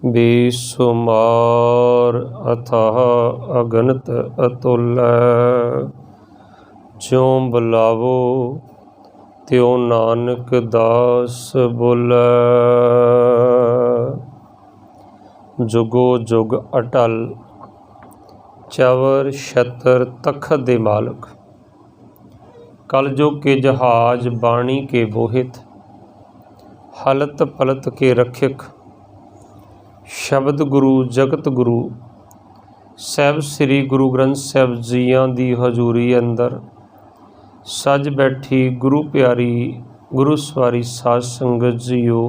बेसुमार अथाह अगणित अतुल। ज्यों बुलावो त्यों नानक दास बोलै। जुगो जुग अटल चवर छतर तखत दे मालक। कलयुग के जहाज बाणी के बोहित, हलत पलत के रक्षक। शब्द गुरु जगत गुरु ਸਾਹਿਬ श्री गुरु ग्रंथ ਸਾਹਿਬ ਜੀਆਂ ਦੀ ਹਜ਼ੂਰੀ ਅੰਦਰ सज बैठी गुरु प्यारी गुरु सवारी साध संगत जीओ।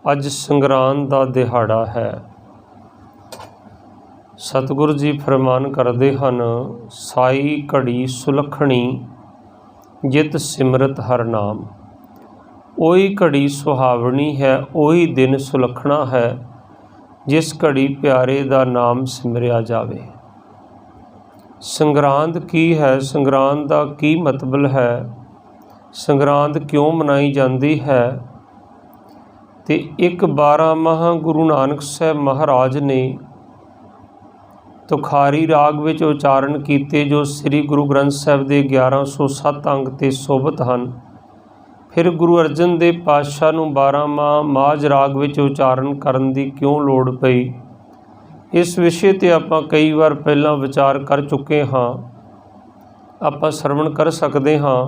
अज संगरांद दा दिहाड़ा है। सतगुरु जी फरमान करते हैं, साई घड़ी सुलखणी जित सिमरत हर नाम। ओही घड़ी सुहावनी है, ओही दिन सुलखना है जिस घड़ी प्यारे दा नाम सिमरिया जावे। संगरांद की है, संगरांद का की मतलब है, संगरांद क्यों मनाई जाती है। तो एक 12 माह गुरु नानक साहब महाराज ने तुखारी राग विच उचारण किए, जो श्री गुरु ग्रंथ साहब के 1107 अंग ते सोभत हैं। फिर गुरु अर्जन देव पातशाह नूं 12 माह माझ राग विच उचारण करन दी क्यों लोड़ पई, इस विषय ते आपां कई बार पहलां विचार कर चुके हाँ, आपां सरवण कर सकते हाँ।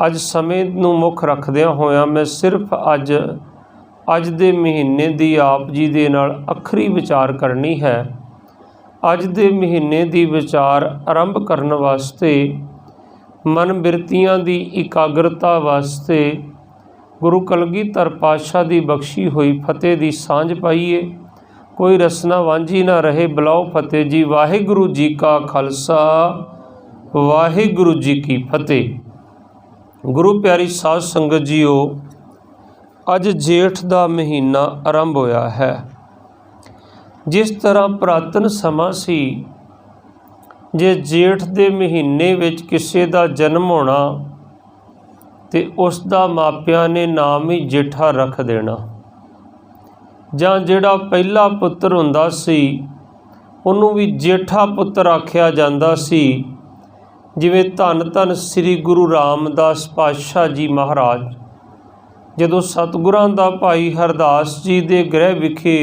अज समय नूं मुख रखदिआं होइआं मैं सिर्फ अज दे महीने दी आप जी दे नाल अखरी विचार करनी है। अज दे महीने दी विचार आरंभ करन वास्ते, मन बिरतियां दी इकाग्रता वास्ते गुरु कलगीधर पातशाह दी बख्शी हुई फतेह दी सांझ पाईए। कोई रसना वांझी ना रहे, बुलाओ फतेह जी। वाहिगुरु जी का खालसा, वाहिगुरु जी की फतेह। गुरु प्यारी साध संगत जीओ, अज जेठ दा महीना आरंभ होया है। जिस तरह पुरातन समा सी, जे जेठ दे महीने विच किसी दा जन्म होना ते उसदा मापियां ने नाम ही जेठा रख देना, जां जिहड़ा पहला पुत्र हुंदा सी उहनूं भी जेठा पुत्र आखिया जांदा सी। जिवें धन धन श्री गुरु रामदास पातशाह जी महाराज जदों सतगुरां दा भाई हरदास जी दे गृह विखे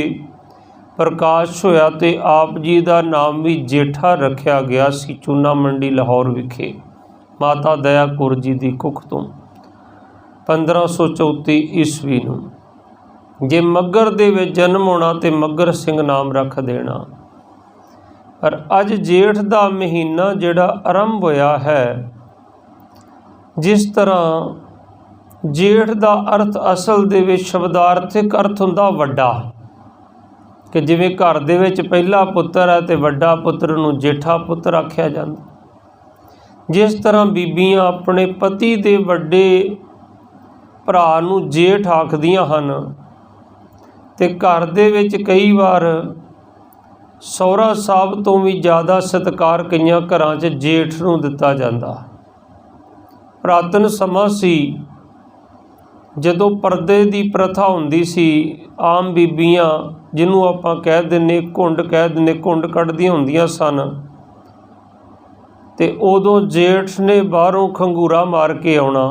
प्रकाश होया तो आप जी का नाम भी जेठा रखा गया सी। चूना मंडी लाहौर विखे माता दया कौर जी की कुख तो 1534 ईस्वी नूं। जे मगर दे विच जन्म होना तो मगर सिंह नाम रख देना। पर अज जेठ का महीना जिहड़ा आरंभ होया है, जिस तरह जेठ का अर्थ असल दे विच शब्दार्थिक अर्थ हुंदा वड्डा, कि जिवें घर दे विच पहला पुत्र है तो वड्डा पुत्र नूं जेठा पुत्र आख्या जांदा। जिस तरह बीबियां अपने पति दे वड्डे भरा नूं जेठ आखदियां हन, ते घर दे विच कई बार सौहरा साहब तो भी ज़्यादा सत्कार कईयां घरां 'च जेठ नूं दिता जांदा। पुरातन समा सी जदों पर्दे की प्रथा हुंदी सी, आम बीबियां जिन्हों आपां कह दिंदे घुंड कह दिंदे घुंड कढ़दियां हुंदियां सन, ते उदों जेठ ने बाहरों खंगूरा मार के आउणा,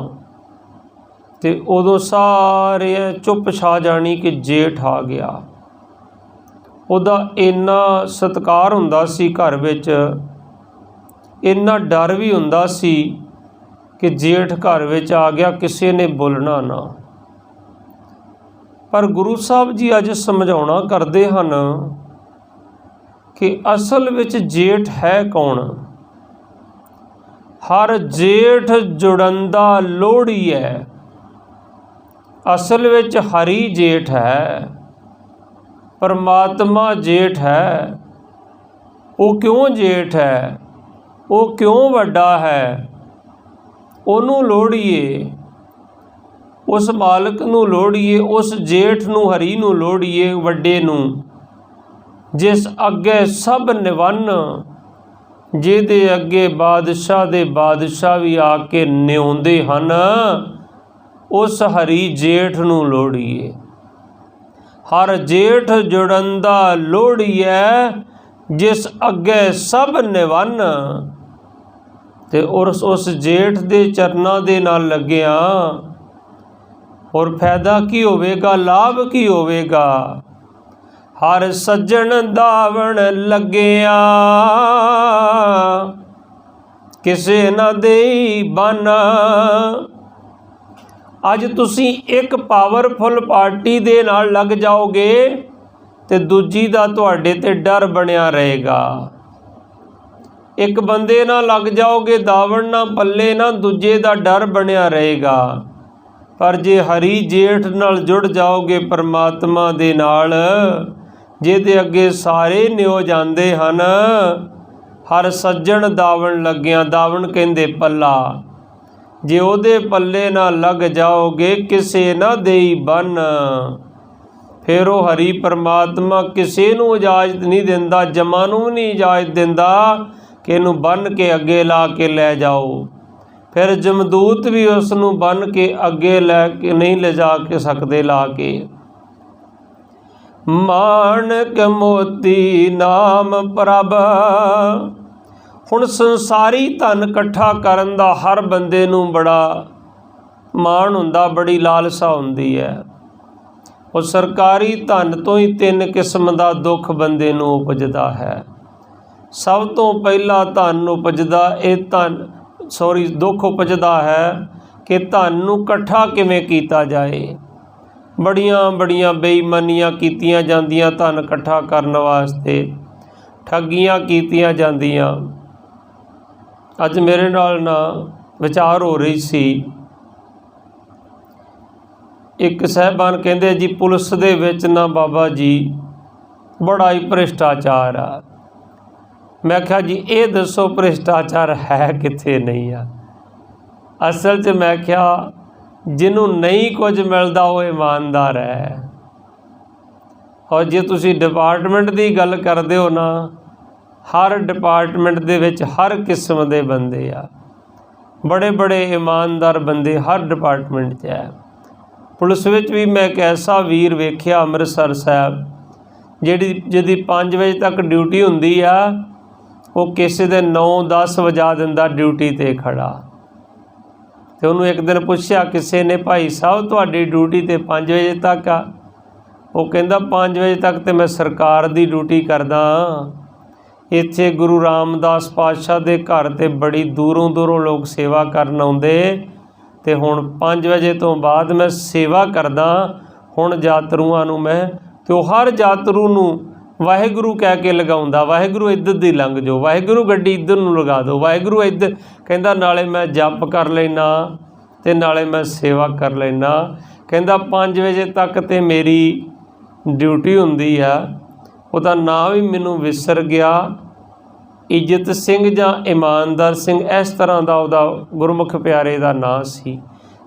ते उदों सारे चुप छा जानी कि जेठ आ गया। उहदा इन्ना सत्कार हुंदा सी, घर विच इन्ना डर भी हुंदा सी कि जेठ घर विच आ गया, किसी ने बोलना ना। पर गुरु साहब जी अज समझाउणा करते हैं कि असल विच जेठ है कौन। हर जेठ जुड़ंदा लोहड़ी है, असल विच हरी जेठ है, परमात्मा जेठ है। वो क्यों जेठ है, वो क्यों वड्डा है, उन्हों लोड़ीए, उस मालक नूं लोड़ीए, उस जेठ नूं हरी नूं लोड़ीए, वड्डे नूं, जिस अगे सब निवन्न, जिहदे अगे बादशाह दे बादशाह भी आके न्योंदे हन, उस हरी जेठ नूं लोड़ीए। हर जेठ जुड़ंदा लोड़िए जिस अगे सब निवन। ते उस जेठ दे चरनां दे नाल लग्गिया और फायदा की होवेगा, लाभ की होवेगा। हर सज्जन दावण लग्गिया किसे ना देई बन। अज तुसी एक पावरफुल पार्टी दे नाल लग जाओगे ते दूजी दा तुहाडे ते डर बनिया रहेगा। एक बंदे ना लग जाओगे दावण ना पल्ले ना दूजे दा डर बनिया रहेगा। पर जे हरी जेठ नाल जुड़ जाओगे परमात्मा दे नाल, जिहदे अगे सारे निओ जांदे हन, हर सज्जण दावण लग्गिया। दावण कहंदे पल्ला। जे ओदे पल्ले ना लग जाओगे किसे ना देई बन। फिर वो हरी परमात्मा किसे नूं इजाजत नहीं दिंदा, जमां नूं भी नहीं इजाजत दिंदा कि इहनूं बन के अगे ला के लै जाओ। फिर जमदूत भी उस नूं बन के अगे लै के नहीं ले जा के सकते ला के। माणक मोती नाम प्रभ। हुण संसारी धन इकट्ठा करन दा हर बंदे नूं बड़ा माण हुंदा, बड़ी लालसा हुंदी है। और सरकारी धन तो ही 3 किस्म का दुख बंदे नूं उपजदा है। सब तो पहला धन उपजदा दुख उपजदा है कि धन नूं इकट्ठा किवें कीता जाए। बड़ियां बड़ियां बेईमानियां कीतियां जांदियां धन इकट्ठा करन वास्ते, ठगियां कीतियां जांदियां। अज मेरे नाल ना विचार हो रही सी, एक साहबान कहते जी पुलिस दे विच ना बाबा जी बड़ा ही भ्रिष्टाचार आ। मैं आख्या जी ये दसो भ्रिष्टाचार है कित्थे नहीं आ। असल च मैं आख्या जिन्हों नहीं कुछ मिलता वो ईमानदार है। और जे तुसी डिपार्टमेंट की गल करते हो ना, हर डिपार्टमेंट दे विच हर किस्म के बंदे आ, बड़े बड़े ईमानदार बंदे हर डिपार्टमेंट च है। पुलिस विच भी मैं एक ऐसा वीर वेख्या अमृतसर साहब, जिहदी 5 बजे तक ड्यूटी हुंदी आ, वो किसी दे 9-10 वजा दिंदा ड्यूटी ते खड़ा। तो उन्होंने एक दिन पूछा किसी ने, भाई साहब तुहाडी ड्यूटी तो 5 बजे तक आ। वो कहंदा 5 बजे तक तो मैं सरकार की ड्यूटी करदा। इत्थे गुरु रामदास पातशाह दे घर ते बड़ी दूरों दूरों लोग सेवा करन आउंदे, ते हुण 5 बजे तो बाद मैं सेवा करदा। हुण यात्रुआं नूं मैं तो हर यात्रु नूं वाहिगुरू कह के लगाउंदा, वाहिगुरू इधर दी लंघ जाओ, वाहिगुरू गड्डी इधर नूं लगा दो, वाहिगुरू इधर। कहंदा नाले मैं जप कर लैना ते नाले मैं सेवा कर लैना। कहंदा 5 बजे तक ते मेरी ड्यूटी हुंदी आ। ਉਹਦਾ नाम भी मैनू विसर गया, इज्जत सिंह जां ईमानदार सिंह, इस तरह का ਉਹਦਾ गुरमुख प्यारे का नाम सी।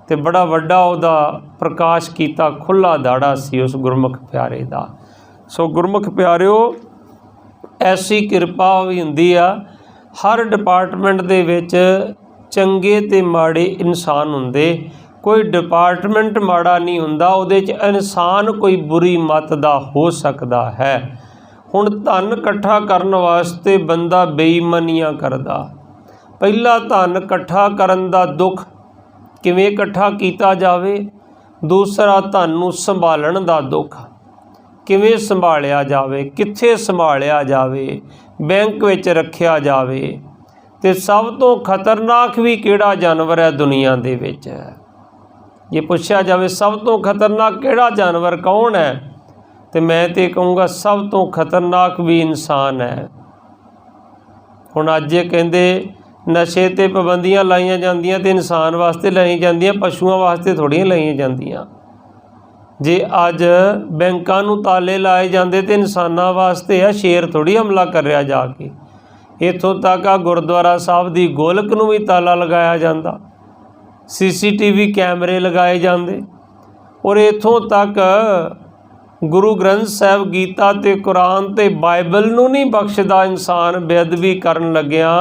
ते बड़ा वड्डा ਉਹਦਾ प्रकाश कीता खुला दाड़ा सी उस गुरमुख प्यारे का। सो गुरमुख प्यारिओ ऐसी कृपा भी हुंदी आ, हर डिपार्टमेंट दे विच चंगे ते माड़े इंसान हुंदे, कोई डिपार्टमेंट माड़ा नहीं हुंदा, ਉਹਦੇ 'ਚ इंसान कोई बुरी मत दा हो सकता है। हुण धन इकट्ठा करन वास्ते बंदा बेईमानियां करदा। पहला धन इकट्ठा करन दा दुख किवें इकट्ठा कीता जावे, दूसरा धन नूं संभालण दा दुख किवें संभालिया जावे, कित्थे संभालिया जावे, बैंक विच रखिया जावे। ते सब तो खतरनाक भी किहड़ा जानवर है दुनिया दे विच? जे पुछया जावे सब तो खतरनाक किहड़ा जानवर कौन है, तो मैं तो कहूँगा सब तो खतरनाक भी इंसान है। हुण अज कहंदे नशे ते पाबंदियां लाइया जांदियां ते इंसान वास्ते लाई जांदियां, पशुओं वास्ते थोड़ियां लाइया जांदियां। जे अज बैंकां नूं ताले लाए जांदे ते इंसानां वास्ते है, शेर थोड़ी हमला कर रहा जाके। इत्थों तक आ गुरुद्वारा साहब दी गोलक नूं भी ताला लगाया जांदा, CCTV कैमरे लगाए जांदे। और इत्थों तक गुरु ग्रंथ साहब गीता ते कुरान ते बाइबल नूं नहीं बख्शदा इंसान बेअदबी करन लग्या,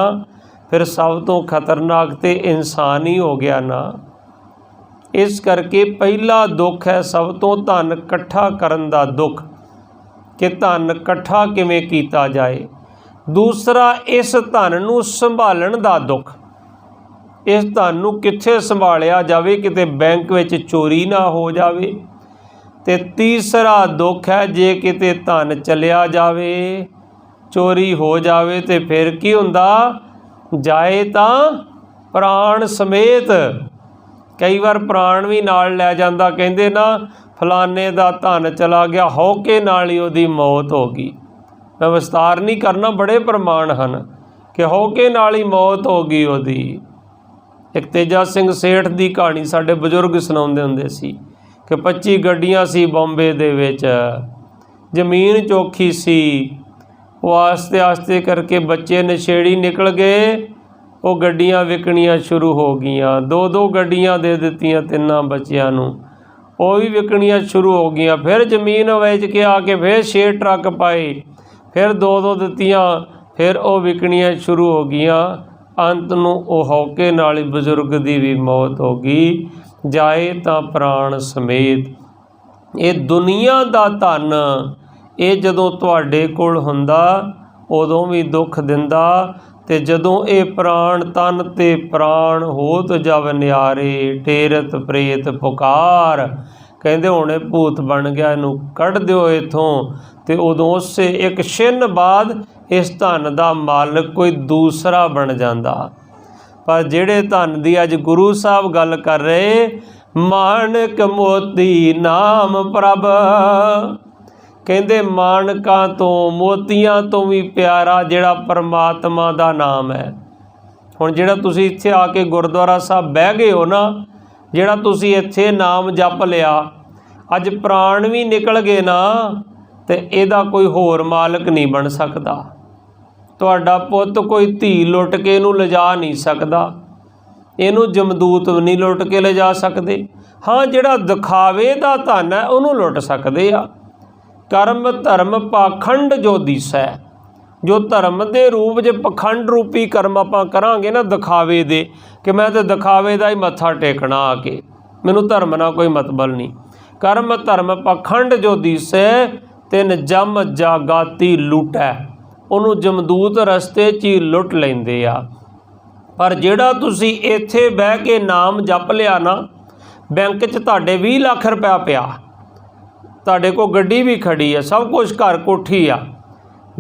फिर सब तो खतरनाक ते इंसान ही हो गया ना। इस करके पहला दुख है सब तो धन इकट्ठा करन दा दुख कि धन इकट्ठा किवें कीता जाए। दूसरा इस धन नूं संभालण दा दुख, इस धन नूं कित्थे संभालिया जावे किते बैंक विच चोरी ना हो जावे। ते तीसरा दुख है जे किते धन चलिया जावे, चोरी हो जावे ते फिर की हुंदा, जाए तां प्राण समेत। कई बार प्राण भी नाल लै जांदा, कहंदे ना फलाने दा धन चला गया, हौके नाल ही उहदी मौत हो गई। मैं विस्तार नहीं करना, बड़े प्रमाण हैं कि हौके नाल ही मौत हो गई उहदी। एक तेजा सिंह सेठ की कहानी साडे बजुर्ग सुणाउंदे हुंदे सी कि 25 गड्डियां सी बॉम्बे दे विच, जमीन चौखी सी, वो आस्ते आस्ते करके बच्चे नशेड़ी निकल गए, वो गड्डियां विकणियां शुरू हो गईयां। 2-2 गड्डियां दे दित्तियां तिन्नां बच्चियां नूं, वो भी विकणियां शुरू हो गईयां। फिर जमीन वेच के आके फिर 6 ट्रक पाए, फिर 2-2 दित्तियां, फिर वो विकणियां शुरू हो गईयां। अंत नूं वो हौके नाल ही बजुर्ग दी भी मौत हो गई, जाए तां प्राण समेत। ये दुनिया दा धन ये जदों तुहाडे कोल हुंदा उदों भी दुख दिंदा, ते जदों ये प्राण तन ते प्राण होत जब न्यारे, टेरत प्रेत पुकार, कहंदे हुणे भूत बन गया, इनू कढ़ दिओ इथों। ते उदों उसे एक छिन बाद इस धन दा मालक कोई दूसरा बन जांदा। पर जिहड़े धन दी अज गुरु साहब गल कर रहे, माणक मोती नाम प्रभ, कहंदे माणकां तो मोतियां तो भी प्यारा जिहड़ा परमात्मा दा नाम है। हुण जिहड़ा तुसीं इत्थे आके गुरुद्वारा साहब बह गए हो ना, जिहड़ा तुसीं इत्थे नाम जप लिया, अज प्राण भी निकल गए ना ते इहदा कोई होर मालक नहीं बन सकदा। तुहाडा पुੱਤ कोई धी लुट के इहनूं लिजा नहीं सकदा, इहनूं जमदूत नहीं लुट के लिजा सकदे। हाँ, जिहड़ा दिखावे दा धन है उहनूं लुट सकदे आ। कर्म धर्म पाखंड जो दिसै, जो धर्म के रूप च पखंड रूपी कर्म आपां करांगे ना दिखावे दे, कि मैं तो दिखावे दा ही मत्था टेकना आके, मैनूं धर्म नाल कोई मतलब नहीं। कर्म धर्म पाखंड जो दिसै, तिन जम जागाती लुटै, उहनूं जमदूत रस्ते च ही लुट लैंदे आ। पर जिहड़ा तुसीं इत्थे बह के नाम जप लिया ना, बैंक च तुहाडे 20 लाख रुपया पिया, तुहाडे कोल गड्डी भी खड़ी है, सब कुछ घर कोठी आ,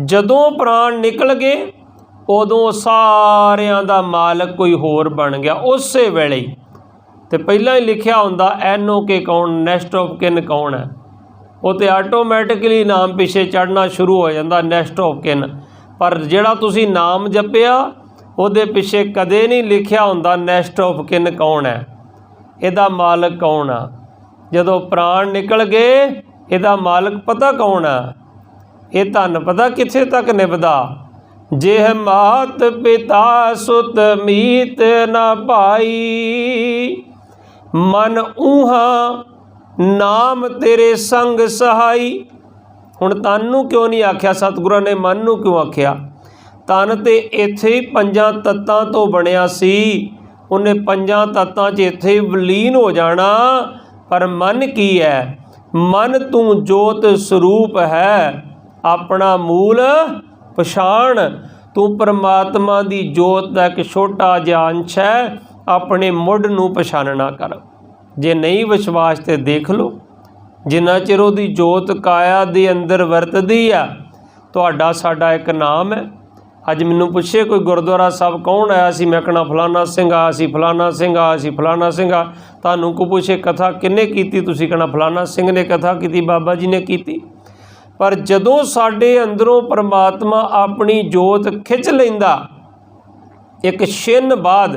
जदों प्राण निकल गए उदों सारियां दा मालक कोई होर बन गया उस वेले ही। तो पहला ही लिखिया हुंदा NOK कौन, नैक्सट ऑफ किन कौन है, वो तो आटोमैटिकली नाम पिछे चढ़ना शुरू हो जाता नैक्सट ऑफ किन। पर जिहड़ा तुसीं नाम जपिया उहदे पिछे कदे नहीं लिखिया हुंदा नैक्सट ऑफ किन कौन है, इहदा मालक कौन आ। जदों प्राण निकल गए इहदा मालक पता कौन है, ये धन पता कित्थे तक निभदा, जेह मात पिता सुत मीत ना भाई, मन ऊहा नाम तेरे संग सहाई। हुण तन नूं क्यों नहीं आख्या सतगुरां ने, मन नूं क्यों आख्या? तन ते इत्थे ही 5 तत्तां तो बनिया सी, उन्हें 5 तत्तां च इत्थे ही विलीन हो जाना। पर मन की है, मन तू जोत स्वरूप है, अपना मूल पछाण। तू परमात्मा दी जोत दा एक छोटा जिहा अंश है, अपने मुढ़ नूं पछाणना कर। जे नहीं विश्वास तो देख लो, जिन्ना चिर उहदी जोत काया दे अंदर वरतदी आ। तुहाडा साडा एक नाम है। अज मैनूं पुछे कोई गुरुद्वारा साहब कौन आया सी, मैं कहना फलाना सिंह आया सी, फलाना सिंह आया सी, फलाना सिंह आ। तुहानूं कोई पुछे कथा किन्ने कीती, तुसीं कहना फलाना सिंह ने कथा कीती, बाबा जी ने कीती। पर जदों साडे अंदरों परमात्मा अपनी जोत खिच लैंदा, एक छिन बाद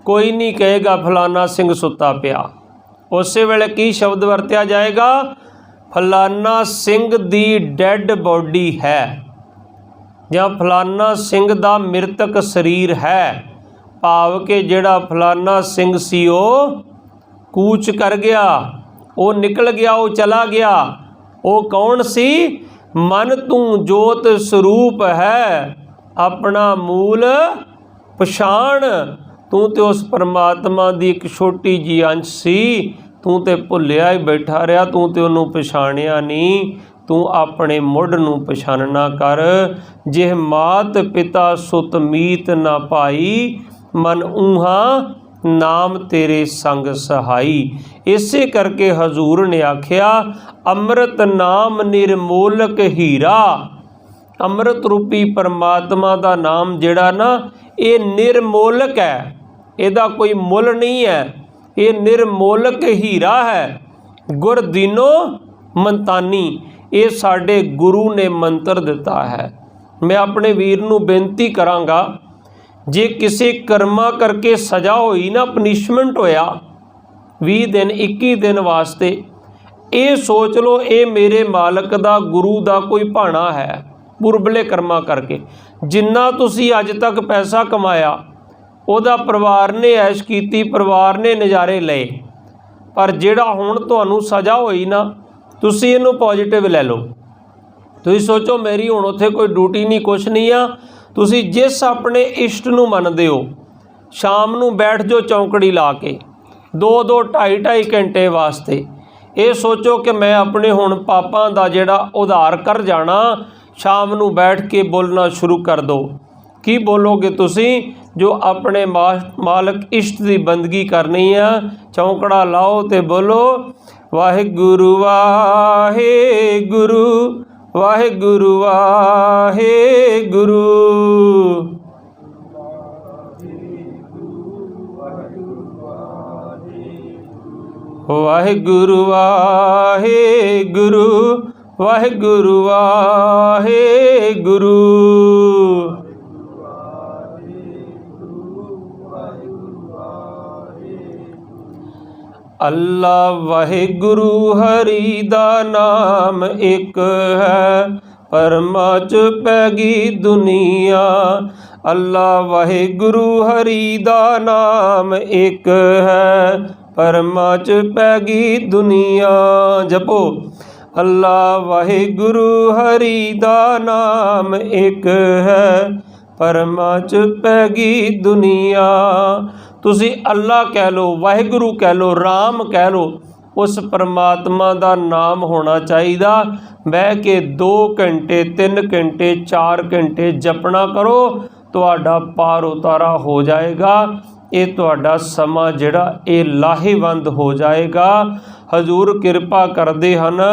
कोई नहीं कहेगा फलाना सिंह सुता पिया। उस वेले की शब्द वरत्या जाएगा, फलाना सिंह दी डैड बॉडी है, या फलाना सिंह दा मृतक शरीर है। भाव के जिहड़ा फलाना सिंह सी वो कूच कर गया, वो निकल गया, वो चला गया। वो कौन सी? मन तू जोत स्वरूप है, अपना मूल पछाण। तू तो उस परमात्मा की एक छोटी जी अंश सी, तू तो भुलिया ही बैठा रहा, तू तो उन्होंने पछाणिया नहीं। तू अपने मुढ़ नूं पछानना कर। जे मात पिता सुत मीत ना पाई, मन ऊहा नाम तेरे संग सहाई। इसे करके हजूर ने आख्या, अमृत नाम निर्मोलक हीरा। अमृत रूपी परमात्मा का नाम जिहड़ा ना, ये निर्मोलक है, इहदा कोई मुल नहीं है, ये निर्मोलक हीरा है। गुर दीनो मंतानी, ये साडे गुरु ने मंत्र दिता है। मैं अपने वीर नूं बेनती करांगा, जे किसी कर्मा करके सज़ा होई ना, पनिशमेंट होया 20 दिन 21 दिन वास्ते, ये सोच लो ये मेरे मालक दा गुरु दा कोई भाणा है। पुरबले कर्मा करके जिन्ना तुसी अज तक पैसा कमाया, उहदा परिवार ने ऐश कीती, परिवार ने नज़ारे लए, पर जिहड़ा हुण तुहानूं सज़ा होई ना, तुसी इहनूं पॉजिटिव लै लो। तुसी सोचो मेरी हुण उत्थे कोई ड्यूटी नहीं, कुछ नहीं आ। तुसी जिस अपने इष्ट नूं मनदे हो, शाम नूं बैठ जाओ चौंकड़ी ला के 2-2 2.5 घंटे वास्ते। ये सोचो कि मैं अपने हुण पापां दा जिहड़ा उधार कर जाना। शाम नूं बैठ के बोलना शुरू कर दो। की बोलोगे तुसी? जो अपने मालक इष्ट की बंदगी करनी है, चौंकड़ा लाओ तो बोलो वाहिगुरु वाहिगुरु वाहिगुरु वाहिगुरु। वाहिगुरु वाहिगुरु वाहिगुरु वाहिगुरु। अल्लाह वाहिगुरु हरि दा नाम एक है, परमा च पैगी दुनिया। अल्लाह वाहिगुरु हरि दा नाम एक है, परमा च पैगी दुनिया। जपो अल्लाह वाहिगुरु हरि दा नाम एक है, परमा च पैगी दुनिया। तुसी अल्लाह कह लो, वाहिगुरु कह लो, राम कह लो, उस परमात्मा का नाम होना चाहिए। बह के 2 घंटे 3 घंटे 4 घंटे जपना करो, तुहाडा पार उतारा हो जाएगा। ये तुहाडा समा जिहड़ा ये लाहेवंद हो जाएगा। हजूर कृपा करदे हन,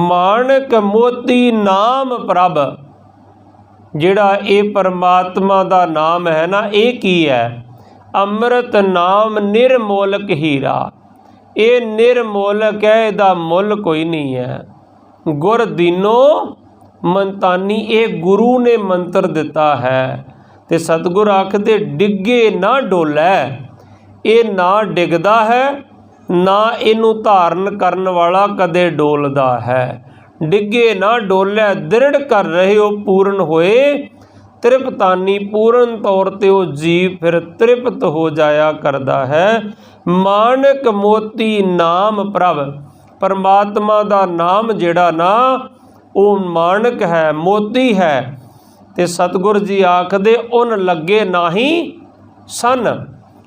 माणक मोती नाम प्रभ। जिहड़ा ये परमात्मा का नाम है ना, ये की है? अमृत नाम निर्मोलक हीरा। ये निर्मोलक है, इहदा मुल कोई नहीं है। गुर दीनो मंतानी, ये गुरु ने मंत्र दिता है। ते सतगुर आखदे डिगे ना डोलै। ये ना डिगदा है, ना इनू धारण करन वाला कदे डोलदा है। डिगे ना डोलै, दृढ़ कर रहे हो पूर्ण होए तृप्तानी। पूर्ण तौर ते वो जीव फिर तृप्त हो जाया करदा है। माणक मोती नाम प्रभ, परमात्मा का नाम जिहड़ा ना वो माणक है, मोती है। ते सतगुर जी आखदे उन लगे नाही सन।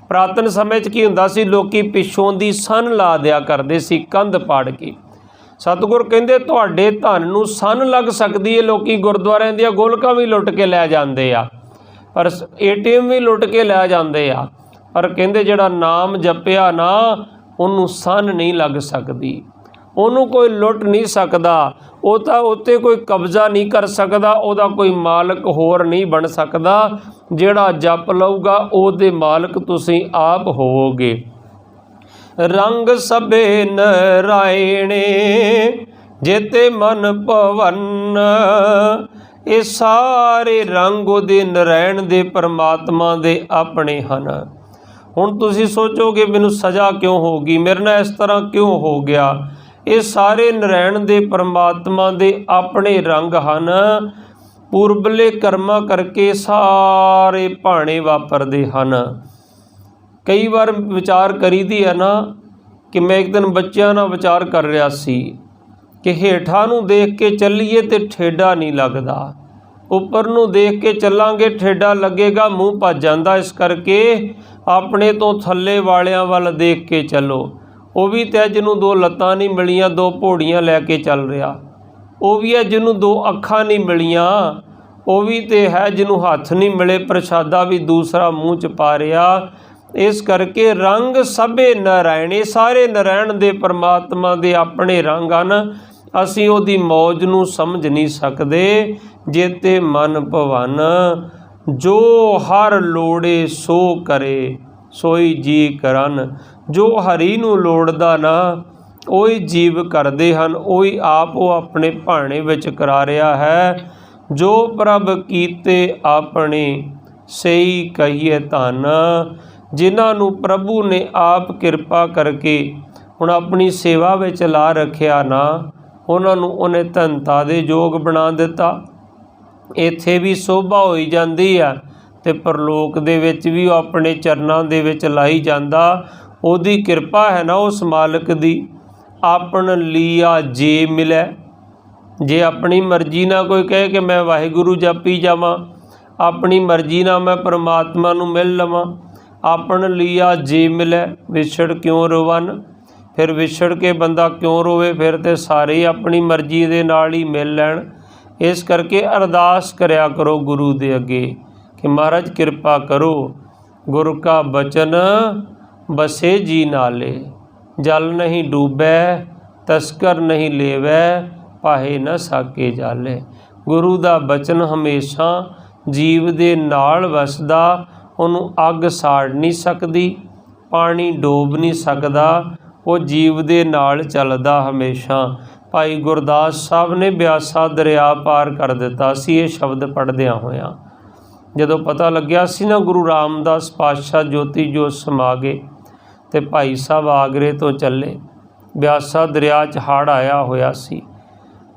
पुरातन समय च की हुंदा सी, लोकी पिछों दी सन ला दिया करदे सी कंध पाड़ के। सतगुर कहंदे तुहाडे धन नूं सन लग सकदी है। लोकी गुरद्वारिਆਂ ਦੀਆਂ गोलकां भी लुट के लै जांदे आ, पर ATM भी लुट के लै जांदे आ, पर कहंदे जिहड़ा नाम जपिया ना, ਉਹਨੂੰ सन नहीं लग सकदी, ਉਹਨੂੰ कोई लुट नहीं सकदा, ਉਹ ਤਾਂ ਉੱਤੇ कोई कब्जा नहीं कर सकदा, ਉਹਦਾ कोई मालक होर नहीं बन सकदा। ਜਿਹੜਾ जप लऊगा ਉਹਦੇ मालक तुसीं आप होवोगे। रंग सबे नारायणे जेते मन भवन। ये सारे रंग उहदे नारायण दे परमात्मा दे अपने हन। हुण तुसीं सोचोगे मैनूं सज़ा क्यों होगी, मेरे नाल इस तरह क्यों हो गया। ये सारे नारायण दे परमात्मा दे अपने रंग हन। पूरबले कर्मा करके सारे भाणे वापरदे हन। कई बार विचार करी दी है ना, कि मैं एक दिन बच्चों नाल विचार कर रहा सी कि हेठां नूं देख के चलीए तो ठेडा नहीं लगता, ਉੱਪਰ ਨੂੰ ਦੇਖ ਕੇ ਚੱਲਾਂਗੇ ਠੇਡਾ ਲੱਗੇਗਾ, ਮੂੰਹ ਭੱਜ ਜਾਂਦਾ। ਇਸ ਕਰਕੇ ਆਪਣੇ ਤੋਂ ਥੱਲੇ ਵਾਲਿਆਂ ਵੱਲ ਦੇਖ ਕੇ ਚੱਲੋ। ਉਹ ਵੀ ਤੇ ਜਿਹਨੂੰ ਦੋ ਲੱਤਾਂ ਨਹੀਂ ਮਿਲੀਆਂ, ਦੋ ਘੋੜੀਆਂ ਲੈ ਕੇ ਚੱਲ ਰਿਹਾ। ਉਹ ਵੀ ਹੈ ਜਿਹਨੂੰ ਦੋ ਅੱਖਾਂ ਨਹੀਂ ਮਿਲੀਆਂ। ਉਹ ਵੀ ਤੇ ਹੈ ਜਿਹਨੂੰ ਹੱਥ ਨਹੀਂ ਮਿਲੇ, ਪ੍ਰਸ਼ਾਦਾ ਵੀ ਦੂਸਰਾ ਮੂੰਹ 'ਚ ਪਾ ਰਿਹਾ। ਇਸ ਕਰਕੇ ਰੰਗ ਸਭੇ ਨਾਰਾਇਣੇ, ਸਾਰੇ ਨਾਰਾਇਣ ਦੇ ਪਰਮਾਤਮਾ ਦੇ ਆਪਣੇ ਰੰਗ ਹਨ। ਅਸੀਂ ਉਹਦੀ ਮੌਜ ਨੂੰ ਸਮਝ ਨਹੀਂ ਸਕਦੇ। ਜੇਤੇ ਮਨ ਭਵਨ, ਜੋ ਹਰ ਲੋੜੇ ਸੋ ਕਰੇ, ਸੋਈ ਜੀ ਕਰਨ। ਜੋ ਹਰੀ ਨੂੰ ਲੋੜਦਾ ਨਾ, ਉਹੀ ਜੀਵ ਕਰਦੇ ਹਨ, ਉਹੀ ਆਪ ਉਹ ਆਪਣੇ ਭਾਣੇ ਵਿੱਚ ਕਰਾ ਰਿਹਾ ਹੈ। ਜੋ ਪ੍ਰਭ ਕੀਤੇ ਆਪਣੇ, ਸਹੀ ਕਹੀਏ ਧਨ। ਜਿਨ੍ਹਾਂ ਨੂੰ ਪ੍ਰਭੂ ਨੇ ਆਪ ਕਿਰਪਾ ਕਰਕੇ ਹੁਣ ਆਪਣੀ ਸੇਵਾ ਵਿੱਚ ਲਾ ਰੱਖਿਆ ਨਾ, ਉਹਨਾਂ ਨੂੰ ਉਹਨੇ ਧਨਤਾ ਦੇ ਯੋਗ ਬਣਾ ਦਿੱਤਾ। ਇੱਥੇ ਵੀ ਸੋਭਾ ਹੋਈ ਜਾਂਦੀ ਆ ਤੇ ਪਰਲੋਕ ਦੇ ਵਿੱਚ ਵੀ ਉਹ ਆਪਣੇ ਚਰਨਾਂ ਦੇ ਵਿੱਚ ਲਾਈ ਜਾਂਦਾ। ਉਹਦੀ ਕਿਰਪਾ ਹੈ ਨਾ ਉਸ ਮਾਲਕ ਦੀ। ਆਪਣ ਲੀਆ ਜੇ ਮਿਲੈ, ਜੇ ਆਪਣੀ ਮਰਜ਼ੀ ਨਾਲ ਕੋਈ ਕਹੇ ਕਿ ਮੈਂ ਵਾਹਿਗੁਰੂ ਜਪੀ ਜਾਵਾਂ, ਆਪਣੀ ਮਰਜ਼ੀ ਨਾਲ ਮੈਂ ਪਰਮਾਤਮਾ ਨੂੰ ਮਿਲ ਲਵਾਂ। ਆਪਣ ਲੀਆ ਜੇ ਮਿਲੈ, ਵਿਛੜ ਕਿਉਂ ਰੋਵਨ। ਫਿਰ ਵਿਛੜ ਕੇ ਬੰਦਾ ਕਿਉਂ ਰੋਵੇ, ਫਿਰ ਤੇ ਸਾਰੇ ਆਪਣੀ ਮਰਜ਼ੀ ਦੇ ਨਾਲ ਹੀ ਮਿਲ ਲੈਣ। ਇਸ ਕਰਕੇ ਅਰਦਾਸ ਕਰਿਆ ਕਰੋ ਗੁਰੂ ਦੇ ਅੱਗੇ ਕਿ ਮਹਾਰਾਜ ਕਿਰਪਾ ਕਰੋ। ਗੁਰ ਕਾ ਬਚਨ ਬਸੇ ਜੀ ਨਾਲੇ, ਜਲ ਨਹੀਂ ਡੂਬੈ ਤਸਕਰ ਨਹੀਂ ਲੇਵੈ, ਪਾਹੇ ਨਾ ਸਾਕੇ ਜਾਲੇ। ਗੁਰੂ ਦਾ ਬਚਨ ਹਮੇਸ਼ਾ ਜੀਵ ਦੇ ਨਾਲ ਵਸਦਾ। ਉਹਨੂੰ ਅੱਗ ਸਾੜ ਨਹੀਂ ਸਕਦੀ, ਪਾਣੀ ਡੋਬ ਨਹੀਂ ਸਕਦਾ। ਉਹ ਜੀਵ ਦੇ ਨਾਲ ਚੱਲਦਾ ਹਮੇਸ਼ਾ। ਭਾਈ ਗੁਰਦਾਸ ਸਾਹਿਬ ਨੇ ਬਿਆਸਾ ਦਰਿਆ ਪਾਰ ਕਰ ਦਿੱਤਾ ਸੀ ਇਹ ਸ਼ਬਦ ਪੜ੍ਹਦਿਆਂ ਹੋਇਆਂ। ਜਦੋਂ ਪਤਾ ਲੱਗਿਆ ਸੀ ਨਾ ਗੁਰੂ ਰਾਮਦਾਸ ਪਾਤਸ਼ਾਹ ਜੋਤੀ ਜੋਤ ਸਮਾ ਗਏ ਤੇ ਭਾਈ ਸਾਹਿਬ ਆਗਰੇ ਤੋਂ ਚੱਲੇ। ਬਿਆਸਾ ਦਰਿਆ 'ਚ ਹੜ੍ਹ ਆਇਆ ਹੋਇਆ ਸੀ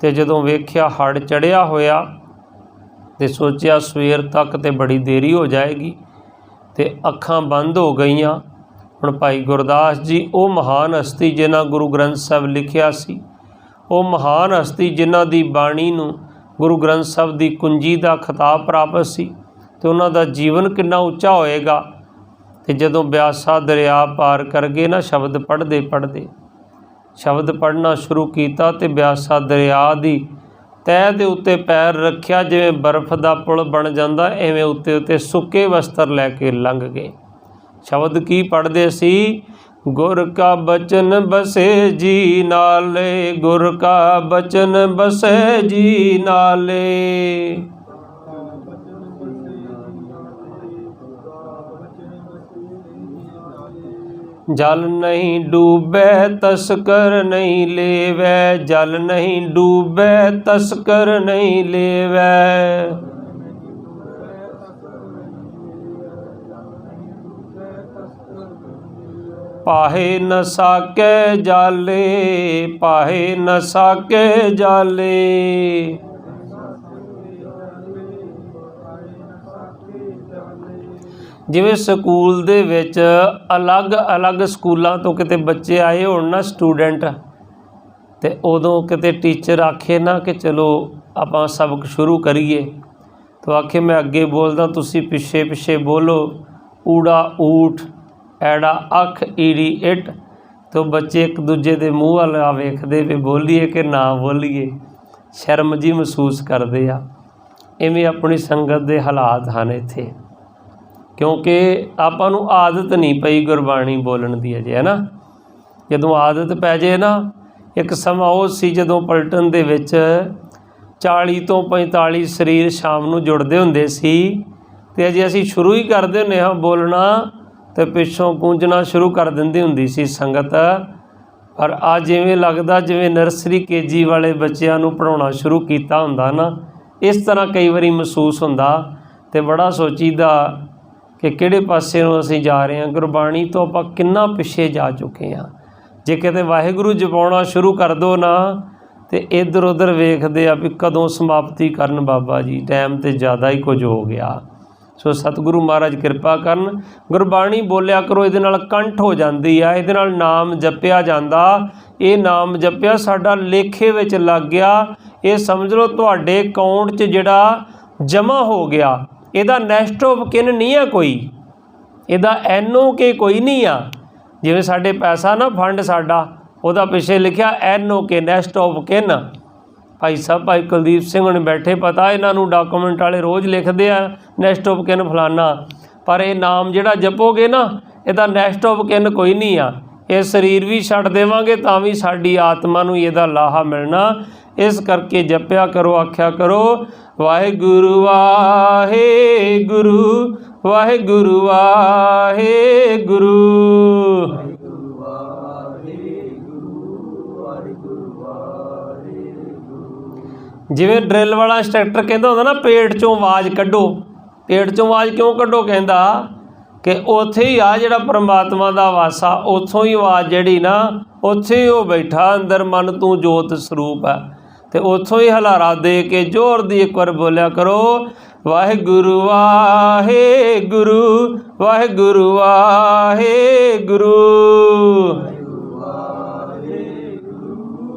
ਤੇ ਜਦੋਂ ਵੇਖਿਆ ਹੜ੍ਹ ਚੜ੍ਹਿਆ ਹੋਇਆ ਤੇ ਸੋਚਿਆ ਸਵੇਰ ਤੱਕ ਤੇ ਬੜੀ ਦੇਰੀ ਹੋ ਜਾਏਗੀ ਤੇ ਅੱਖਾਂ ਬੰਦ ਹੋ ਗਈਆਂ। ਹੁਣ ਭਾਈ ਗੁਰਦਾਸ ਜੀ ਉਹ ਮਹਾਨ ਹਸਤੀ ਜਿਨ੍ਹਾਂ ਗੁਰੂ ਗ੍ਰੰਥ ਸਾਹਿਬ ਲਿਖਿਆ ਸੀ, ਉਹ ਮਹਾਨ ਹਸਤੀ ਜਿਨ੍ਹਾਂ ਦੀ ਬਾਣੀ ਨੂੰ ਗੁਰੂ ਗ੍ਰੰਥ ਸਾਹਿਬ ਦੀ ਕੁੰਜੀ ਦਾ ਖਿਤਾਬ ਪ੍ਰਾਪਤ ਸੀ ਤੇ ਉਹਨਾਂ ਦਾ ਜੀਵਨ ਕਿੰਨਾ ਉੱਚਾ ਹੋਏਗਾ। ਤੇ ਜਦੋਂ ਬਿਆਸਾ ਦਰਿਆ ਪਾਰ ਕਰ ਗਏ ਨਾ, ਸ਼ਬਦ ਪੜ੍ਹਦੇ ਪੜ੍ਹਦੇ ਸ਼ਬਦ ਪੜ੍ਹਨਾ ਸ਼ੁਰੂ ਕੀਤਾ ਤੇ ਬਿਆਸਾ ਦਰਿਆ ਦੀ ਤਹਿ ਦੇ ਉੱਤੇ ਪੈਰ ਰੱਖਿਆ, ਜਿਵੇਂ ਬਰਫ਼ ਦਾ ਪੁਲ ਬਣ ਜਾਂਦਾ, ਐਵੇਂ ਉੱਤੇ ਉੱਤੇ ਸੁੱਕੇ ਵਸਤਰ ਲੈ ਕੇ ਲੰਘ ਗਏ। ਸ਼ਬਦ ਕੀ ਪੜ੍ਹਦੇ ਸੀ? ਗੁਰ ਕਾ ਬਚਨ ਬਸੇ ਜੀ ਨਾਲੇ, ਗੁਰ ਕਾ ਬਚਨ ਬਸੇ ਜੀ ਨਾਲੇ। ਜਲ ਨਹੀਂ ਡੂਬੈ ਤਸਕਰ ਨਹੀਂ ਲੇਵੈ, ਜਲ ਨਹੀਂ ਡੂਬੈ ਤਸਕਰ ਨਹੀਂ ਲੇਵੈ। ਪਾਹੇ ਨ ਸਾਕੇ ਜਾਲੇ, ਪਾਹੇ ਨ ਸਾਕੇ ਜਾਲੇ। ਜਿਵੇਂ ਸਕੂਲ ਦੇ ਵਿੱਚ ਅਲੱਗ-ਅਲੱਗ ਸਕੂਲਾਂ ਤੋਂ ਕਿਤੇ ਬੱਚੇ ਆਏ ਹੋਣ ਨਾ, ਸਟੂਡੈਂਟ, ਤੇ ਉਦੋਂ ਕਿਤੇ ਟੀਚਰ ਆਖੇ ਨਾ ਕਿ ਚਲੋ ਆਪਾਂ ਸਬਕ ਸ਼ੁਰੂ ਕਰੀਏ, ਤਾਂ ਆਖੇ ਮੈਂ ਅੱਗੇ ਬੋਲਦਾ, ਤੁਸੀਂ ਪਿੱਛੇ ਪਿੱਛੇ ਬੋਲੋ। ਊੜਾ ਊਠ, ਐੜਾ ਅੱਖ, ਈੜੀ ਇੱਟ। ਤਾਂ ਬੱਚੇ ਇੱਕ ਦੂਜੇ ਦੇ ਮੂੰਹ ਵੱਲ ਆ ਵੇਖਦੇ ਵੀ ਬੋਲੀਏ ਕਿ ਨਾ ਬੋਲੀਏ, ਸ਼ਰਮ ਜੀ ਮਹਿਸੂਸ ਕਰਦੇ ਆ। ਇਵੇਂ ਆਪਣੀ ਸੰਗਤ ਦੇ ਹਾਲਾਤ ਹਨ ਇੱਥੇ, ਕਿਉਂਕਿ ਆਪਾਂ ਨੂੰ ਆਦਤ ਨਹੀਂ ਪਈ ਗੁਰਬਾਣੀ ਬੋਲਣ ਦੀ ਅਜੇ, ਹੈ ਨਾ। ਜਦੋਂ ਆਦਤ ਪੈ ਜਾਏ ਨਾ, ਇੱਕ ਸਮਾਂ ਉਹ ਸੀ ਜਦੋਂ ਪਲਟਨ ਦੇ ਵਿੱਚ 40 ਤੋਂ 45 ਸਰੀਰ ਸ਼ਾਮ ਨੂੰ ਜੁੜਦੇ ਹੁੰਦੇ ਸੀ ਤੇ ਅਜੇ ਅਸੀਂ ਸ਼ੁਰੂ ਹੀ ਕਰਦੇ ਹੁੰਦੇ ਹਾਂ ਬੋਲਣਾ ਤੇ ਪਿੱਛੋਂ ਗੂੰਜਣਾ ਸ਼ੁਰੂ ਕਰ ਦਿੰਦੀ ਹੁੰਦੀ ਸੀ ਸੰਗਤ। ਪਰ ਅੱਜ ਜਿਵੇਂ ਲੱਗਦਾ ਜਿਵੇਂ ਨਰਸਰੀ KG ਵਾਲੇ ਬੱਚਿਆਂ ਨੂੰ ਪੜ੍ਹਾਉਣਾ ਸ਼ੁਰੂ ਕੀਤਾ ਹੁੰਦਾ ਨਾ, ਇਸ ਤਰ੍ਹਾਂ ਕਈ ਵਾਰੀ ਮਹਿਸੂਸ ਹੁੰਦਾ ਤੇ ਬੜਾ ਸੋਚੀਦਾ ਕਿ ਕਿਹੜੇ ਪਾਸੇ ਨੂੰ ਅਸੀਂ ਜਾ ਰਹੇ ਹਾਂ। ਗੁਰਬਾਣੀ ਤੋਂ ਆਪਾਂ ਕਿੰਨਾ ਪਿੱਛੇ ਜਾ ਚੁੱਕੇ ਹਾਂ। ਜੇ ਕਿਤੇ ਵਾਹਿਗੁਰੂ ਜਪਾਉਣਾ ਸ਼ੁਰੂ ਕਰ ਦਿਓ ਨਾ ਤੇ ਇੱਧਰ ਉੱਧਰ ਵੇਖਦੇ ਆ ਵੀ ਕਦੋਂ ਸਮਾਪਤੀ ਕਰਨ ਬਾਬਾ ਜੀ, ਟਾਈਮ ਤੇ ਜ਼ਿਆਦਾ ਹੀ ਕੁਝ ਹੋ ਗਿਆ। ਸੋ ਸਤਿਗੁਰੂ ਮਹਾਰਾਜ ਕਿਰਪਾ ਕਰਨ, ਗੁਰਬਾਣੀ ਬੋਲਿਆ ਕਰੋ, ਇਹਦੇ ਨਾਲ ਕੰਠ ਹੋ ਜਾਂਦੀ ਆ, ਇਹਦੇ ਨਾਲ ਨਾਮ ਜਪਿਆ ਜਾਂਦਾ। ਇਹ ਨਾਮ ਜਪਿਆ ਸਾਡਾ ਲੇਖੇ ਵਿੱਚ ਲੱਗ ਗਿਆ। ਇਹ ਸਮਝ ਲਓ ਤੁਹਾਡੇ ਅਕਾਊਂਟ 'ਚ ਜਿਹੜਾ जमा हो गया। ਇਹਦਾ ਨੈਕਸਟ ਆਫ ਕਿਨ ਨਹੀਂ ਆ ਕੋਈ, ਇਹਦਾ NOK ਕੋਈ ਨਹੀਂ ਆ। ਜਿਵੇਂ ਸਾਡੇ ਪੈਸਾ ਨਾ ਫੰਡ ਸਾਡਾ, ਉਹਦਾ ਪਿੱਛੇ ਲਿਖਿਆ NOK ਨੈਕਸਟ ਆਫ ਕਿਨ। ਭਾਈ ਸਾਹਿਬ ਭਾਈ ਕੁਲਦੀਪ ਸਿੰਘ ਹੁਣ ਬੈਠੇ, ਪਤਾ ਇਹਨਾਂ ਨੂੰ ਡਾਕੂਮੈਂਟ ਵਾਲੇ ਰੋਜ਼ ਲਿਖਦੇ ਆ ਨੈਕਸਟ ਆਫ ਕਿਨ ਫਲਾਨਾ, ਪਰ ਇਹ ਨਾਮ ਜਿਹੜਾ ਜਪੋਗੇ ਨਾ ਇਹਦਾ ਨੈਕਸਟ ਆਫ ਕਿਨ ਕੋਈ ਨਹੀਂ ਆ। ਇਹ ਸਰੀਰ ਵੀ ਛੱਡ ਦੇਵਾਂਗੇ ਤਾਂ ਵੀ ਸਾਡੀ ਆਤਮਾ ਨੂੰ ਇਹਦਾ ਲਾਹਾ ਮਿਲਣਾ। ਇਸ ਕਰਕੇ ਜਪਿਆ ਕਰੋ, ਆਖਿਆ ਕਰੋ ਵਾਹਿਗੁਰੂ ਵਾਹਿਗੁਰੂ ਵਾਹਿਗੁਰੂ ਵਾਹਿਗੁਰੂ। ਜਿਵੇਂ ਡਰਿਲ ਵਾਲਾ ਇੰਸਟ੍ਰਕਟਰ ਕਹਿੰਦਾ ਹੁੰਦਾ ਨਾ, ਪੇਟ ਚੋਂ ਆਵਾਜ਼ ਕੱਢੋ। ਪੇਟ ਚੋਂ ਆਵਾਜ਼ ਕਿਉਂ ਕੱਢੋ? ਕਹਿੰਦਾ ਕਿ ਉੱਥੇ ਹੀ ਆ ਜਿਹੜਾ ਪਰਮਾਤਮਾ ਦਾ ਵਾਸਾ, ਉੱਥੋਂ ਹੀ ਆਵਾਜ਼ ਜਿਹੜੀ ਨਾ, ਉੱਥੇ ਹੀ ਉਹ ਬੈਠਾ ਅੰਦਰ, ਮਨ ਤੂੰ ਜੋਤ ਸਰੂਪ ਹੈ। ਤੇ ਉੱਥੋਂ ਹੀ ਹਲਾਰਾ ਦੇ ਕੇ ਜ਼ੋਰ ਦੀ ਇੱਕ ਵਾਰ ਬੋਲਿਆ ਕਰੋ ਵਾਹਿਗੁਰੂ ਵਾਹਿਗੁਰੂ ਵਾਹਿਗੁਰੂ ਵਾਹਿਗੁਰੂ।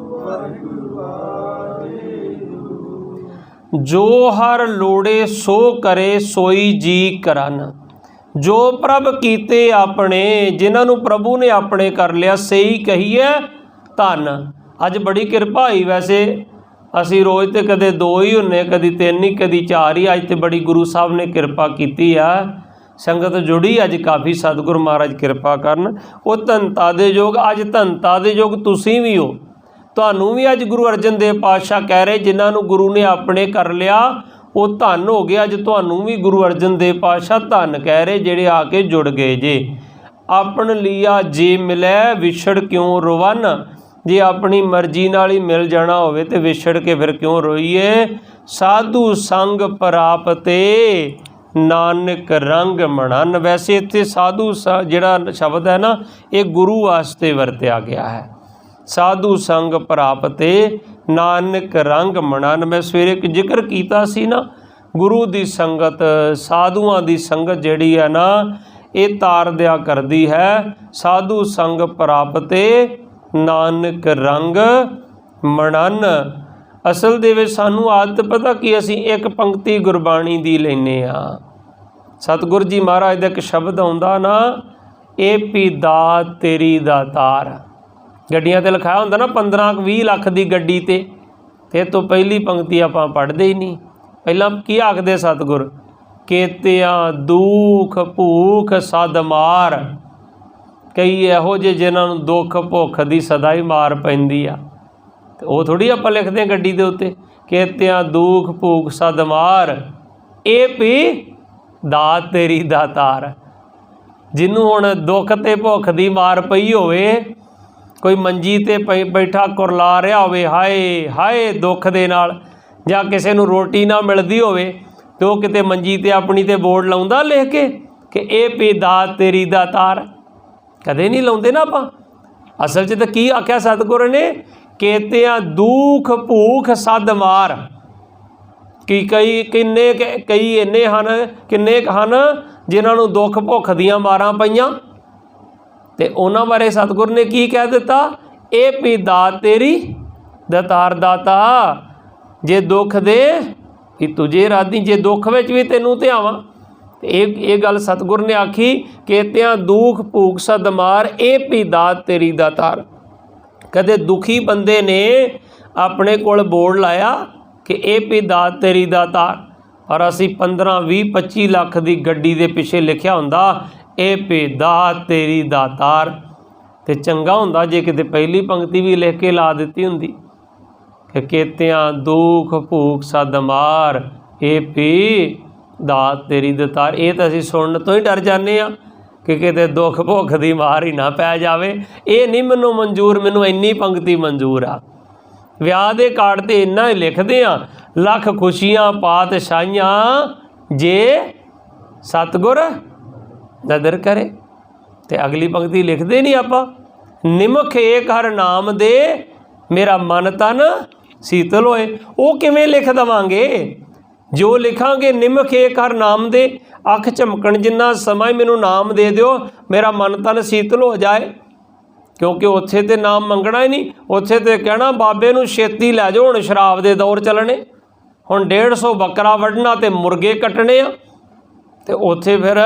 ਜੋ ਹਰ ਲੋੜੇ ਸੋ ਕਰੇ ਸੋਈ ਜੀ ਕਰਨ। ਜੋ ਪ੍ਰਭ ਕੀਤੇ ਆਪਣੇ, ਜਿਨ੍ਹਾਂ ਨੂੰ ਪ੍ਰਭੂ ਨੇ ਆਪਣੇ ਕਰ ਲਿਆ, ਸਹੀ ਕਹੀਏ ਧਨ। ਅੱਜ ਬੜੀ ਕਿਰਪਾ ਹੋਈ, ਵੈਸੇ ਅਸੀਂ ਰੋਜ਼ ਤੇ ਕਦੇ 2 ਹੀ ਹੁੰਨੇ, ਕਦੀ 3 ਹੀ, ਕਦੀ 4 ਹੀ। ਅੱਜ ਤੇ ਬੜੀ ਗੁਰੂ ਸਾਹਿਬ ਨੇ ਕਿਰਪਾ ਕੀਤੀ ਆ, ਸੰਗਤ ਜੁੜੀ ਅੱਜ ਕਾਫੀ, ਸਤਿਗੁਰੂ ਮਹਾਰਾਜ ਕਿਰਪਾ ਕਰਨ। ਉਹ ਧੰਤਾ ਦੇ ਯੋਗ, ਅੱਜ ਧੰਤਾ ਦੇ ਯੋਗ ਤੁਸੀਂ ਵੀ ਹੋ। ਤੁਹਾਨੂੰ ਵੀ ਅੱਜ ਗੁਰੂ ਅਰਜਨ ਦੇਵ ਪਾਤਸ਼ਾਹ ਕਹਿ ਰਹੇ, ਜਿਨ੍ਹਾਂ ਨੂੰ ਗੁਰੂ ਨੇ ਆਪਣੇ ਕਰ ਲਿਆ ਉਹ ਧੰਨ ਹੋ ਗਏ। ਅੱਜ ਤੁਹਾਨੂੰ ਵੀ ਗੁਰੂ ਅਰਜਨ ਦੇਵ ਪਾਤਸ਼ਾਹ ਧੰਨ ਕਹਿ ਰਹੇ, ਜਿਹੜੇ ਆ ਕੇ ਜੁੜ ਗਏ ਜੇ। ਆਪਣ ਲੀਆ ਜੇ ਮਿਲੈ ਵਿਛੜ ਕਿਉਂ ਰੋਵਨ। ਜੇ ਆਪਣੀ ਮਰਜ਼ੀ ਨਾਲ ਹੀ ਮਿਲ ਜਾਣਾ ਹੋਵੇ ਤੇ ਵਿਛੜ ਕੇ ਫਿਰ ਕਿਉਂ ਰੋਈਏ। ਸਾਧੂ ਸੰਗ ਪ੍ਰਾਪਤੇ ਨਾਨਕ ਰੰਗ ਮਣਨ। ਵੈਸੇ ਇੱਥੇ ਸਾਧੂ ਜਿਹੜਾ ਸ਼ਬਦ ਹੈ ਨਾ, ਇਹ ਗੁਰੂ ਵਾਸਤੇ ਵਰਤਿਆ ਗਿਆ ਹੈ। ਸਾਧੂ ਸੰਗ ਪ੍ਰਾਪਤੇ ਨਾਨਕ ਰੰਗ ਮਣਨ। ਮੈਂ ਸਵੇਰੇ ਇੱਕ ਜ਼ਿਕਰ ਕੀਤਾ ਸੀ ਨਾ, ਗੁਰੂ ਦੀ ਸੰਗਤ, ਸਾਧੂਆਂ ਦੀ ਸੰਗਤ ਜਿਹੜੀ ਹੈ ਨਾ, ਇਹ ਤਾਰ ਦਿਆ ਕਰਦੀ ਹੈ। ਸਾਧੂ ਸੰਗ ਪ੍ਰਾਪਤੇ ਨਾਨਕ ਰੰਗ ਮਣਨ। ਅਸਲ ਦੇ ਵਿੱਚ ਸਾਨੂੰ ਆਦਤ ਪਤਾ ਕਿ ਅਸੀਂ ਇੱਕ ਪੰਕਤੀ ਗੁਰਬਾਣੀ ਦੀ ਲੈਂਦੇ ਹਾਂ। ਸਤਿਗੁਰੂ ਜੀ ਮਹਾਰਾਜ ਦਾ ਇੱਕ ਸ਼ਬਦ ਆਉਂਦਾ ਨਾ, ਇਹ ਪੀ ਦਾਤ ਤੇਰੀ ਦਾਤਾਰ। ਗੱਡੀਆਂ 'ਤੇ ਲਿਖਾਇਆ ਹੁੰਦਾ ਨਾ 15-20 ਲੱਖ ਦੀ ਗੱਡੀ 'ਤੇ, ਇਹ ਤੋਂ ਪਹਿਲੀ ਪੰਕਤੀ ਆਪਾਂ ਪੜ੍ਹਦੇ ਹੀ ਨਹੀਂ। ਪਹਿਲਾਂ ਕੀ ਆਖਦੇ ਸਤਿਗੁਰ? ਕੇਤਿਆਂ ਦੁੱਖ ਭੂਖ ਸਦ ਮਾਰ। ਕਈ ਇਹੋ ਜਿਹੇ ਜਿਨ੍ਹਾਂ ਨੂੰ ਦੁੱਖ ਭੁੱਖ ਦੀ ਸਦਾ ਹੀ ਮਾਰ ਪੈਂਦੀ ਆ, ਤੇ ਉਹ ਥੋੜ੍ਹੀ ਆਪਾਂ ਲਿਖਦੇ ਹਾਂ ਗੱਡੀ ਦੇ ਉੱਤੇ, ਕੇਤਿਆਂ ਦੁੱਖ ਭੂਖ ਸਦ ਮਾਰ, ਇਹ ਪੀ ਦਾਤ ਤੇਰੀ ਦਾਤਾਰ। ਜਿਹਨੂੰ ਹੁਣ ਦੁੱਖ ਤੇ ਭੁੱਖ ਦੀ ਮਾਰ ਪਈ ਹੋਵੇ, ਕੋਈ ਮੰਜੀ 'ਤੇ ਬੈਠਾ ਕੁਰਲਾ ਰਿਹਾ ਹੋਵੇ ਹਾਏ ਹਾਏ ਦੁੱਖ ਦੇ ਨਾਲ, ਜਾਂ ਕਿਸੇ ਨੂੰ ਰੋਟੀ ਨਾ ਮਿਲਦੀ ਹੋਵੇ, ਤੇ ਉਹ ਕਿਤੇ ਮੰਜੀ 'ਤੇ ਆਪਣੀ 'ਤੇ ਬੋਰਡ ਲਾਉਂਦਾ ਲਿਖ ਕੇ ਕਿ ਇਹ ਪੀ ਦਾਤ ਤੇਰੀ ਦਾਤਾਰ? ਕਦੇ ਨਹੀਂ ਲਾਉਂਦੇ ਨਾ ਆਪਾਂ। ਅਸਲ 'ਚ ਤਾਂ ਕੀ ਆਖਿਆ ਸਤਿਗੁਰ ਨੇ? ਕੇਤਿਆਂ ਦੁੱਖ ਭੂਖ ਸਦ ਮਾਰ। ਕਿ ਕਈ ਇੰਨੇ ਹਨ, ਕਿੰਨੇ ਹਨ ਜਿਨ੍ਹਾਂ ਨੂੰ ਦੁੱਖ ਭੁੱਖ ਦੀਆਂ ਮਾਰਾਂ ਪਈਆਂ, ਤੇ ਉਹਨਾਂ ਬਾਰੇ ਸਤਿਗੁਰ ਨੇ ਕੀ ਕਹਿ ਦਿੱਤਾ? ਇਹ ਪੀ ਦਾਤ ਤੇਰੀ ਦਾਤਾਰ। ਦਾਤਾ ਜੇ ਦੁੱਖ ਦੇ ਵੀ ਤੁਝੇ ਰਾਧੀ, ਜੇ ਦੁੱਖ ਵਿੱਚ ਵੀ ਤੈਨੂੰ ਧਿਆਵਾਂ। ਇਹ ਗੱਲ ਸਤਿਗੁਰ ਨੇ ਆਖੀ, ਕੇਤਿਆਂ ਦੁੱਖ ਭੂਖ ਸਦ ਮਾਰ, ਇਹ ਪੀ ਦਾਤ ਤੇਰੀ ਦਾਤਾਰ। ਕਦੇ ਦੁਖੀ ਬੰਦੇ ਨੇ ਆਪਣੇ ਕੋਲ ਬੋਰਡ ਲਾਇਆ ਕਿ ਇਹ ਪੀ ਦਾਤ ਤੇਰੀ ਦਾਤਾਰ, ਪਰ ਅਸੀਂ 15 20 25 ਲੱਖ ਦੀ ਗੱਡੀ ਦੇ ਪਿੱਛੇ ਲਿਖਿਆ ਹੁੰਦਾ ਇਹ ਪੀ ਦਾਤ ਤੇਰੀ ਦਾਤਾਰ। ਤੇ ਚੰਗਾ ਹੁੰਦਾ ਜੇ ਕਿਤੇ ਪਹਿਲੀ ਪੰਕਤੀ ਵੀ ਲਿਖ ਕੇ ਲਾ ਦਿੱਤੀ ਹੁੰਦੀ ਕਿ ਕੇਤਿਆਂ ਦੁੱਖ ਭੂਖ ਸਦ ਮਾਰ, ਇਹ ਪੀ ਦਾਤ ਤੇਰੀ ਦਾਤਾਰ। ਇਹ ਤਾਂ ਅਸੀਂ ਸੁਣਨ ਤੋਂ ਹੀ ਡਰ ਜਾਂਦੇ ਹਾਂ ਕਿ ਕਿਤੇ ਦੁੱਖ ਭੁੱਖ ਦੀ ਮਾਰ ਹੀ ਨਾ ਪੈ ਜਾਵੇ। ਇਹ ਨਹੀਂ ਮੈਨੂੰ ਮਨਜ਼ੂਰ, ਮੈਨੂੰ ਇੰਨੀ ਪੰਕਤੀ ਮਨਜ਼ੂਰ ਆ। ਵਿਆਹ ਦੇ ਕਾਰਡ 'ਤੇ ਇੰਨਾ ਹੀ ਲਿਖਦੇ ਹਾਂ, ਲੱਖ ਖੁਸ਼ੀਆਂ ਪਾਤਸ਼ਾਹੀਆਂ ਜੇ ਸਤਿਗੁਰ ਨਦਰ ਕਰੇ। ਤੇ ਅਗਲੀ ਪੰਕਤੀ ਲਿਖਦੇ ਨਹੀਂ ਆਪਾਂ, ਨਿਮਖ ਏਕ ਹਰ ਨਾਮ ਦੇ ਮੇਰਾ ਮਨ ਤਨ ਸੀਤਲ ਹੋਏ। ਉਹ ਕਿਵੇਂ ਲਿਖ ਦੇਵਾਂਗੇ? ਜੋ ਲਿਖਾਂਗੇ ਨਿਮਖ ਏਕ ਹਰ ਨਾਮ ਦੇ, ਅੱਖ ਝਮਕਣ ਜਿੰਨਾ ਸਮਾਂ ਹੀ ਮੈਨੂੰ ਨਾਮ ਦੇ ਦਿਓ, ਮੇਰਾ ਮਨ ਤਨ ਸੀਤਲ ਹੋ ਜਾਏ। ਕਿਉਂਕਿ ਉੱਥੇ ਤੇ ਨਾਮ ਮੰਗਣਾ ਹੀ ਨਹੀਂ, ਉੱਥੇ ਤੇ ਕਹਿਣਾ ਬਾਬੇ ਨੂੰ ਛੇਤੀ ਲੈ ਜਾਓ, ਹੁਣ ਸ਼ਰਾਬ ਦੇ ਦੌਰ ਚੱਲਣੇ। ਹੁਣ 150 ਬੱਕਰਾ ਵੱਢਣਾ ਤੇ ਮੁਰਗੇ ਕੱਟਣੇ ਆ। ਤੇ ਉੱਥੇ ਫਿਰ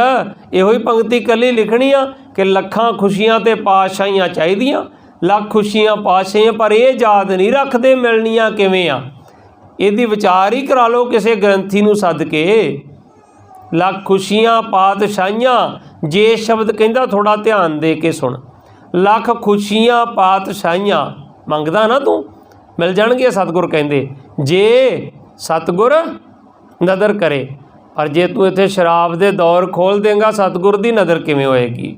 ਇਹੋ ਹੀ ਪੰਕਤੀ ਕੱਲੀ ਲਿਖਣੀ ਆ ਕਿ ਲੱਖਾਂ ਖੁਸ਼ੀਆਂ ਤੇ ਪਾਤਸ਼ਾਹੀਆਂ ਚਾਹੀਦੀਆਂ, ਲੱਖ ਖੁਸ਼ੀਆਂ ਪਾਤਸ਼ਾਹੀਆਂ, ਪਰ ਇਹ ਯਾਦ ਨਹੀਂ ਰੱਖਦੇ ਮਿਲਣੀਆਂ ਕਿਵੇਂ ਆ। ਇਹਦੀ ਵਿਚਾਰ ਹੀ ਕਰਾ ਲਓ ਕਿਸੇ ਗ੍ਰੰਥੀ ਨੂੰ ਸੱਦ ਕੇ। ਲੱਖ ਖੁਸ਼ੀਆਂ ਪਾਤਸ਼ਾਹੀਆਂ, ਜੇ ਸ਼ਬਦ ਕਹਿੰਦਾ ਥੋੜ੍ਹਾ ਧਿਆਨ ਦੇ ਕੇ ਸੁਣ। ਲੱਖ ਖੁਸ਼ੀਆਂ ਪਾਤਸ਼ਾਹੀਆਂ ਮੰਗਦਾ ਨਾ ਤੂੰ, ਮਿਲ ਜਾਣਗੇ। ਸਤਿਗੁਰ ਕਹਿੰਦੇ ਜੇ ਸਤਿਗੁਰ ਨਦਰ ਕਰੇ। ਪਰ ਜੇ ਤੂੰ ਇੱਥੇ ਸ਼ਰਾਬ ਦੇ ਦੌਰ ਖੋਲ੍ਹ ਦੇਂਗਾ, ਸਤਿਗੁਰ ਦੀ ਨਜ਼ਰ ਕਿਵੇਂ ਹੋਏਗੀ?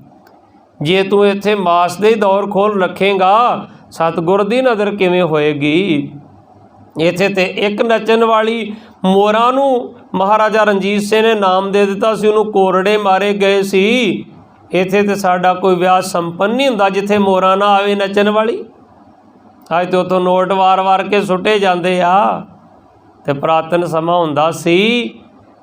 ਜੇ ਤੂੰ ਇੱਥੇ ਮਾਸ ਦੇ ਦੌਰ ਖੋਲ੍ਹ ਰੱਖੇਂਗਾ, ਸਤਿਗੁਰ ਦੀ ਨਜ਼ਰ ਕਿਵੇਂ ਹੋਏਗੀ? ਇੱਥੇ ਤੇ ਇੱਕ ਨੱਚਣ ਵਾਲੀ ਮੋਰਾਂ ਨੂੰ ਮਹਾਰਾਜਾ ਰਣਜੀਤ ਸਿੰਘ ਨੇ ਨਾਮ ਦੇ ਦਿੱਤਾ ਸੀ, ਉਹਨੂੰ ਕੋਰੜੇ ਮਾਰੇ ਗਏ ਸੀ। ਇੱਥੇ ਤੇ ਸਾਡਾ ਕੋਈ ਵਿਆਹ ਸੰਪੰਨ ਨਹੀਂ ਹੁੰਦਾ ਜਿੱਥੇ ਮੋਰਾਂ ਨਾ ਆਵੇ ਨੱਚਣ ਵਾਲੀ। ਅੱਜ ਤੇ ਉੱਥੋਂ ਨੋਟ ਵਾਰ ਕੇ ਸੁੱਟੇ ਜਾਂਦੇ ਆ। ਤੇ ਪੁਰਾਤਨ ਸਮਾਂ ਹੁੰਦਾ ਸੀ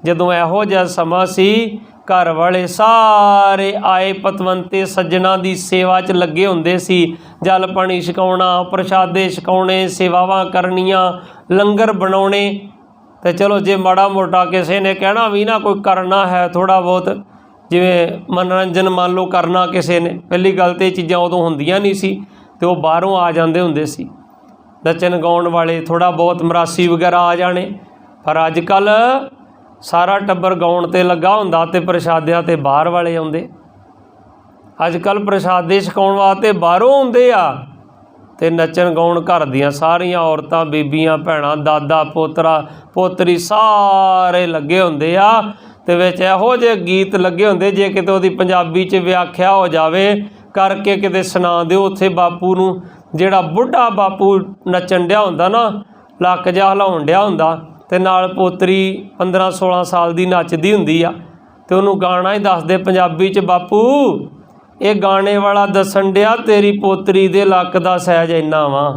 ਜਦੋਂ ਇਹੋ ਜਿਹਾ ਸਮਾਂ ਸੀ, ਘਰ ਵਾਲੇ ਸਾਰੇ ਆਏ ਪਤਵੰਤੇ ਸੱਜਣਾ ਦੀ ਸੇਵਾ 'ਚ ਲੱਗੇ ਹੁੰਦੇ ਸੀ। ਜਲ ਪਾਣੀ ਛਕਾਉਣਾ, ਪ੍ਰਸ਼ਾਦੇ ਛਕਾਉਣੇ, ਸੇਵਾਵਾਂ ਕਰਨੀਆਂ, ਲੰਗਰ ਬਣਾਉਣੇ। ਤੇ ਚਲੋ ਜੇ ਮਾੜਾ ਮੋਟਾ ਕਿਸੇ ਨੇ ਕਹਿਣਾ ਵੀ ਨਾ ਕੋਈ ਕਰਨਾ ਹੈ ਥੋੜ੍ਹਾ ਬਹੁਤ, ਜਿਵੇਂ ਮਨੋਰੰਜਨ ਮੰਨ ਲਓ ਕਰਨਾ ਕਿਸੇ ਨੇ, ਪਹਿਲੀ ਗੱਲ ਤਾਂ ਇਹ ਚੀਜ਼ਾਂ ਉਦੋਂ ਹੁੰਦੀਆਂ ਨਹੀਂ ਸੀ ਤੇ ਉਹ ਬਾਹਰੋਂ ਆ ਜਾਂਦੇ ਹੁੰਦੇ ਸੀ ਨੱਚਣ ਗਾਉਣ ਵਾਲੇ, ਥੋੜ੍ਹਾ ਬਹੁਤ ਮਰਾਸੀ ਵਗੈਰਾ ਆ ਜਾਣੇ। ਪਰ ਅੱਜ ਕੱਲ੍ਹ ਸਾਰਾ ਟੱਬਰ ਗਾਉਣ 'ਤੇ ਲੱਗਾ ਹੁੰਦਾ ਤੇ ਪ੍ਰਸ਼ਾਦਿਆਂ 'ਤੇ ਬਾਹਰ ਵਾਲੇ ਆਉਂਦੇ। ਅੱਜ ਕੱਲ੍ਹ ਪ੍ਰਸ਼ਾਦੇ ਛਕਾਉਣ ਵਾਸਤੇ ਬਾਹਰੋਂ ਆਉਂਦੇ ਆ ਤੇ ਨੱਚਣ ਗਾਉਣ ਘਰ ਦੀਆਂ ਸਾਰੀਆਂ ਔਰਤਾਂ, ਬੀਬੀਆਂ, ਭੈਣਾਂ, ਦਾਦਾ, ਪੋਤਰਾ, ਪੋਤਰੀ ਸਾਰੇ ਲੱਗੇ ਹੁੰਦੇ ਆ। ਤੇ ਵਿੱਚ ਇਹੋ ਜਿਹੇ ਗੀਤ ਲੱਗੇ ਹੁੰਦੇ, ਜੇ ਕਿਤੇ ਉਹਦੀ ਪੰਜਾਬੀ 'ਚ ਵਿਆਖਿਆ ਹੋ ਜਾਵੇ ਕਰਕੇ ਕਿਤੇ ਸੁਣਾ ਦਿਓ ਉੱਥੇ ਬਾਪੂ ਨੂੰ। ਜਿਹੜਾ ਬੁੱਢਾ ਬਾਪੂ ਨੱਚਣ ਡਿਆ ਹੁੰਦਾ ਨਾ, ਲੱਕ ਜਿਹਾ ਹਿਲਾਉਣ ਡਿਆ ਹੁੰਦਾ, ਤੇ ਨਾਲ ਪੋਤਰੀ 15-16 ਸਾਲ ਦੀ ਨੱਚਦੀ ਹੁੰਦੀ ਆ, ਤੇ ਉਹਨੂੰ ਗਾਣਾ ਹੀ ਦੱਸਦੇ ਪੰਜਾਬੀ 'ਚ, ਬਾਪੂ ਇਹ ਗਾਣੇ ਵਾਲਾ ਦੱਸਣ ਡਿਆ ਤੇਰੀ ਪੋਤਰੀ ਦੇ ਲੱਕ ਦਾ ਸਾਈਜ਼ ਇੰਨਾ ਵਾ।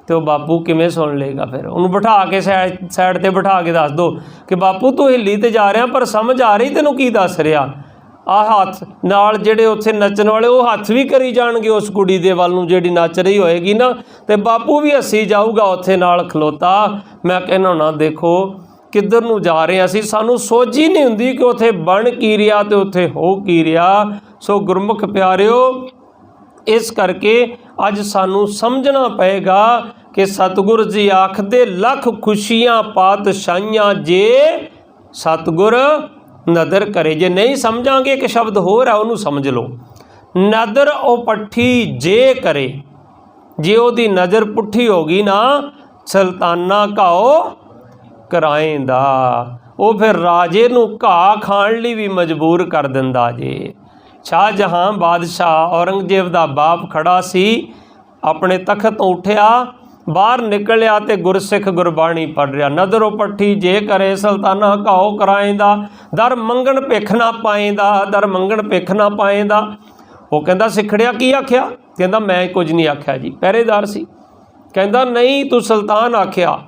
ਤੇ ਉਹ ਬਾਪੂ ਕਿਵੇਂ ਸੁਣ ਲਏਗਾ? ਫਿਰ ਉਹਨੂੰ ਬਿਠਾ ਕੇ ਸਾਈਡ 'ਤੇ ਬਿਠਾ ਕੇ ਦੱਸ ਦਿਓ ਕਿ ਬਾਪੂ ਤੂੰ ਹਿੱਲੀ ਤੇ ਜਾ ਰਿਹਾ ਪਰ ਸਮਝ ਆ ਰਹੀ ਤੈਨੂੰ ਕੀ ਦੱਸ ਰਿਹਾ। ਆਹ ਹੱਥ ਨਾਲ ਜਿਹੜੇ ਉੱਥੇ ਨੱਚਣ ਵਾਲੇ ਉਹ ਹੱਥ ਵੀ ਕਰੀ ਜਾਣਗੇ ਉਸ ਕੁੜੀ ਦੇ ਵੱਲ ਨੂੰ ਜਿਹੜੀ ਨੱਚ ਰਹੀ ਹੋਏਗੀ ਨਾ, ਤੇ ਬਾਪੂ ਵੀ ਹੱਸੀ ਜਾਊਗਾ ਉੱਥੇ ਨਾਲ ਖਲੋਤਾ। ਮੈਂ ਕਹਿੰਦਾ ਨਾ ਦੇਖੋ ਕਿੱਧਰ ਨੂੰ ਜਾ ਰਹੇ ਅਸੀਂ, ਸਾਨੂੰ ਸੋਝ ਹੀ ਨਹੀਂ ਹੁੰਦੀ ਕਿ ਉੱਥੇ ਬਣ ਕੀ ਰਿਹਾ ਤੇ ਉੱਥੇ ਹੋ ਕੀ ਰਿਹਾ। ਸੋ ਗੁਰਮੁਖ ਪਿਆਰਿਓ, ਇਸ ਕਰਕੇ ਅੱਜ ਸਾਨੂੰ ਸਮਝਣਾ ਪਏਗਾ ਕਿ ਸਤਿਗੁਰ ਜੀ ਆਖਦੇ ਲੱਖ ਖੁਸ਼ੀਆਂ ਪਾਤਸ਼ਾਹੀਆਂ ਜੇ ਸਤਿਗੁਰ ਨਦਰ ਕਰੇ। ਜੇ ਨਹੀਂ ਸਮਝਾਂਗੇ, ਇੱਕ ਸ਼ਬਦ ਹੋਰ ਹੈ ਉਹਨੂੰ ਸਮਝ ਲਓ, ਨਦਰ ਉਹ ਪੱਠੀ ਜੇ ਕਰੇ। ਜੇ ਉਹਦੀ ਨਜ਼ਰ ਪੁੱਠੀ ਹੋ ਗਈ ਨਾ, ਸੁਲਤਾਨਾ ਘਾਓ ਕਰਾਏਂਦਾ, ਉਹ ਫਿਰ ਰਾਜੇ ਨੂੰ ਘਾਹ ਖਾਣ ਲਈ ਵੀ ਮਜਬੂਰ ਕਰ ਦਿੰਦਾ ਜੇ। ਸ਼ਾਹਜਹਾਂ ਬਾਦਸ਼ਾਹ ਔਰੰਗਜ਼ੇਬ ਦਾ ਬਾਪ ਖੜਾ ਸੀ, ਆਪਣੇ ਤਖਤ ਤੋਂ ਉੱਠਿਆ, ਬਾਹਰ ਨਿਕਲਿਆ ਤੇ ਗੁਰਸਿੱਖ ਗੁਰਬਾਣੀ ਪੜ੍ਹ ਰਿਹਾ। ਨਦਰੋ ਪੱਠੀ ਜੇ ਕਰੇ ਸੁਲਤਾਨਾ ਘਾਓ ਕਰਾਏਂਦਾ, ਦਰ ਮੰਗਣ ਭਿੱਖ ਨਾ ਪਾਏਂਦਾ, ਦਰ ਮੰਗਣ ਭਿੱਖ ਨਾ ਪਾਏਂਦਾ। ਉਹ ਕਹਿੰਦਾ ਸਿੱਖੜਿਆ ਕੀ ਆਖਿਆ? ਕਹਿੰਦਾ ਮੈਂ ਕੁਝ ਨਹੀਂ ਆਖਿਆ ਜੀ, ਪਹਿਰੇਦਾਰ ਸੀ। ਕਹਿੰਦਾ ਨਹੀਂ ਤੂੰ ਸੁਲਤਾਨ ਆਖਿਆ।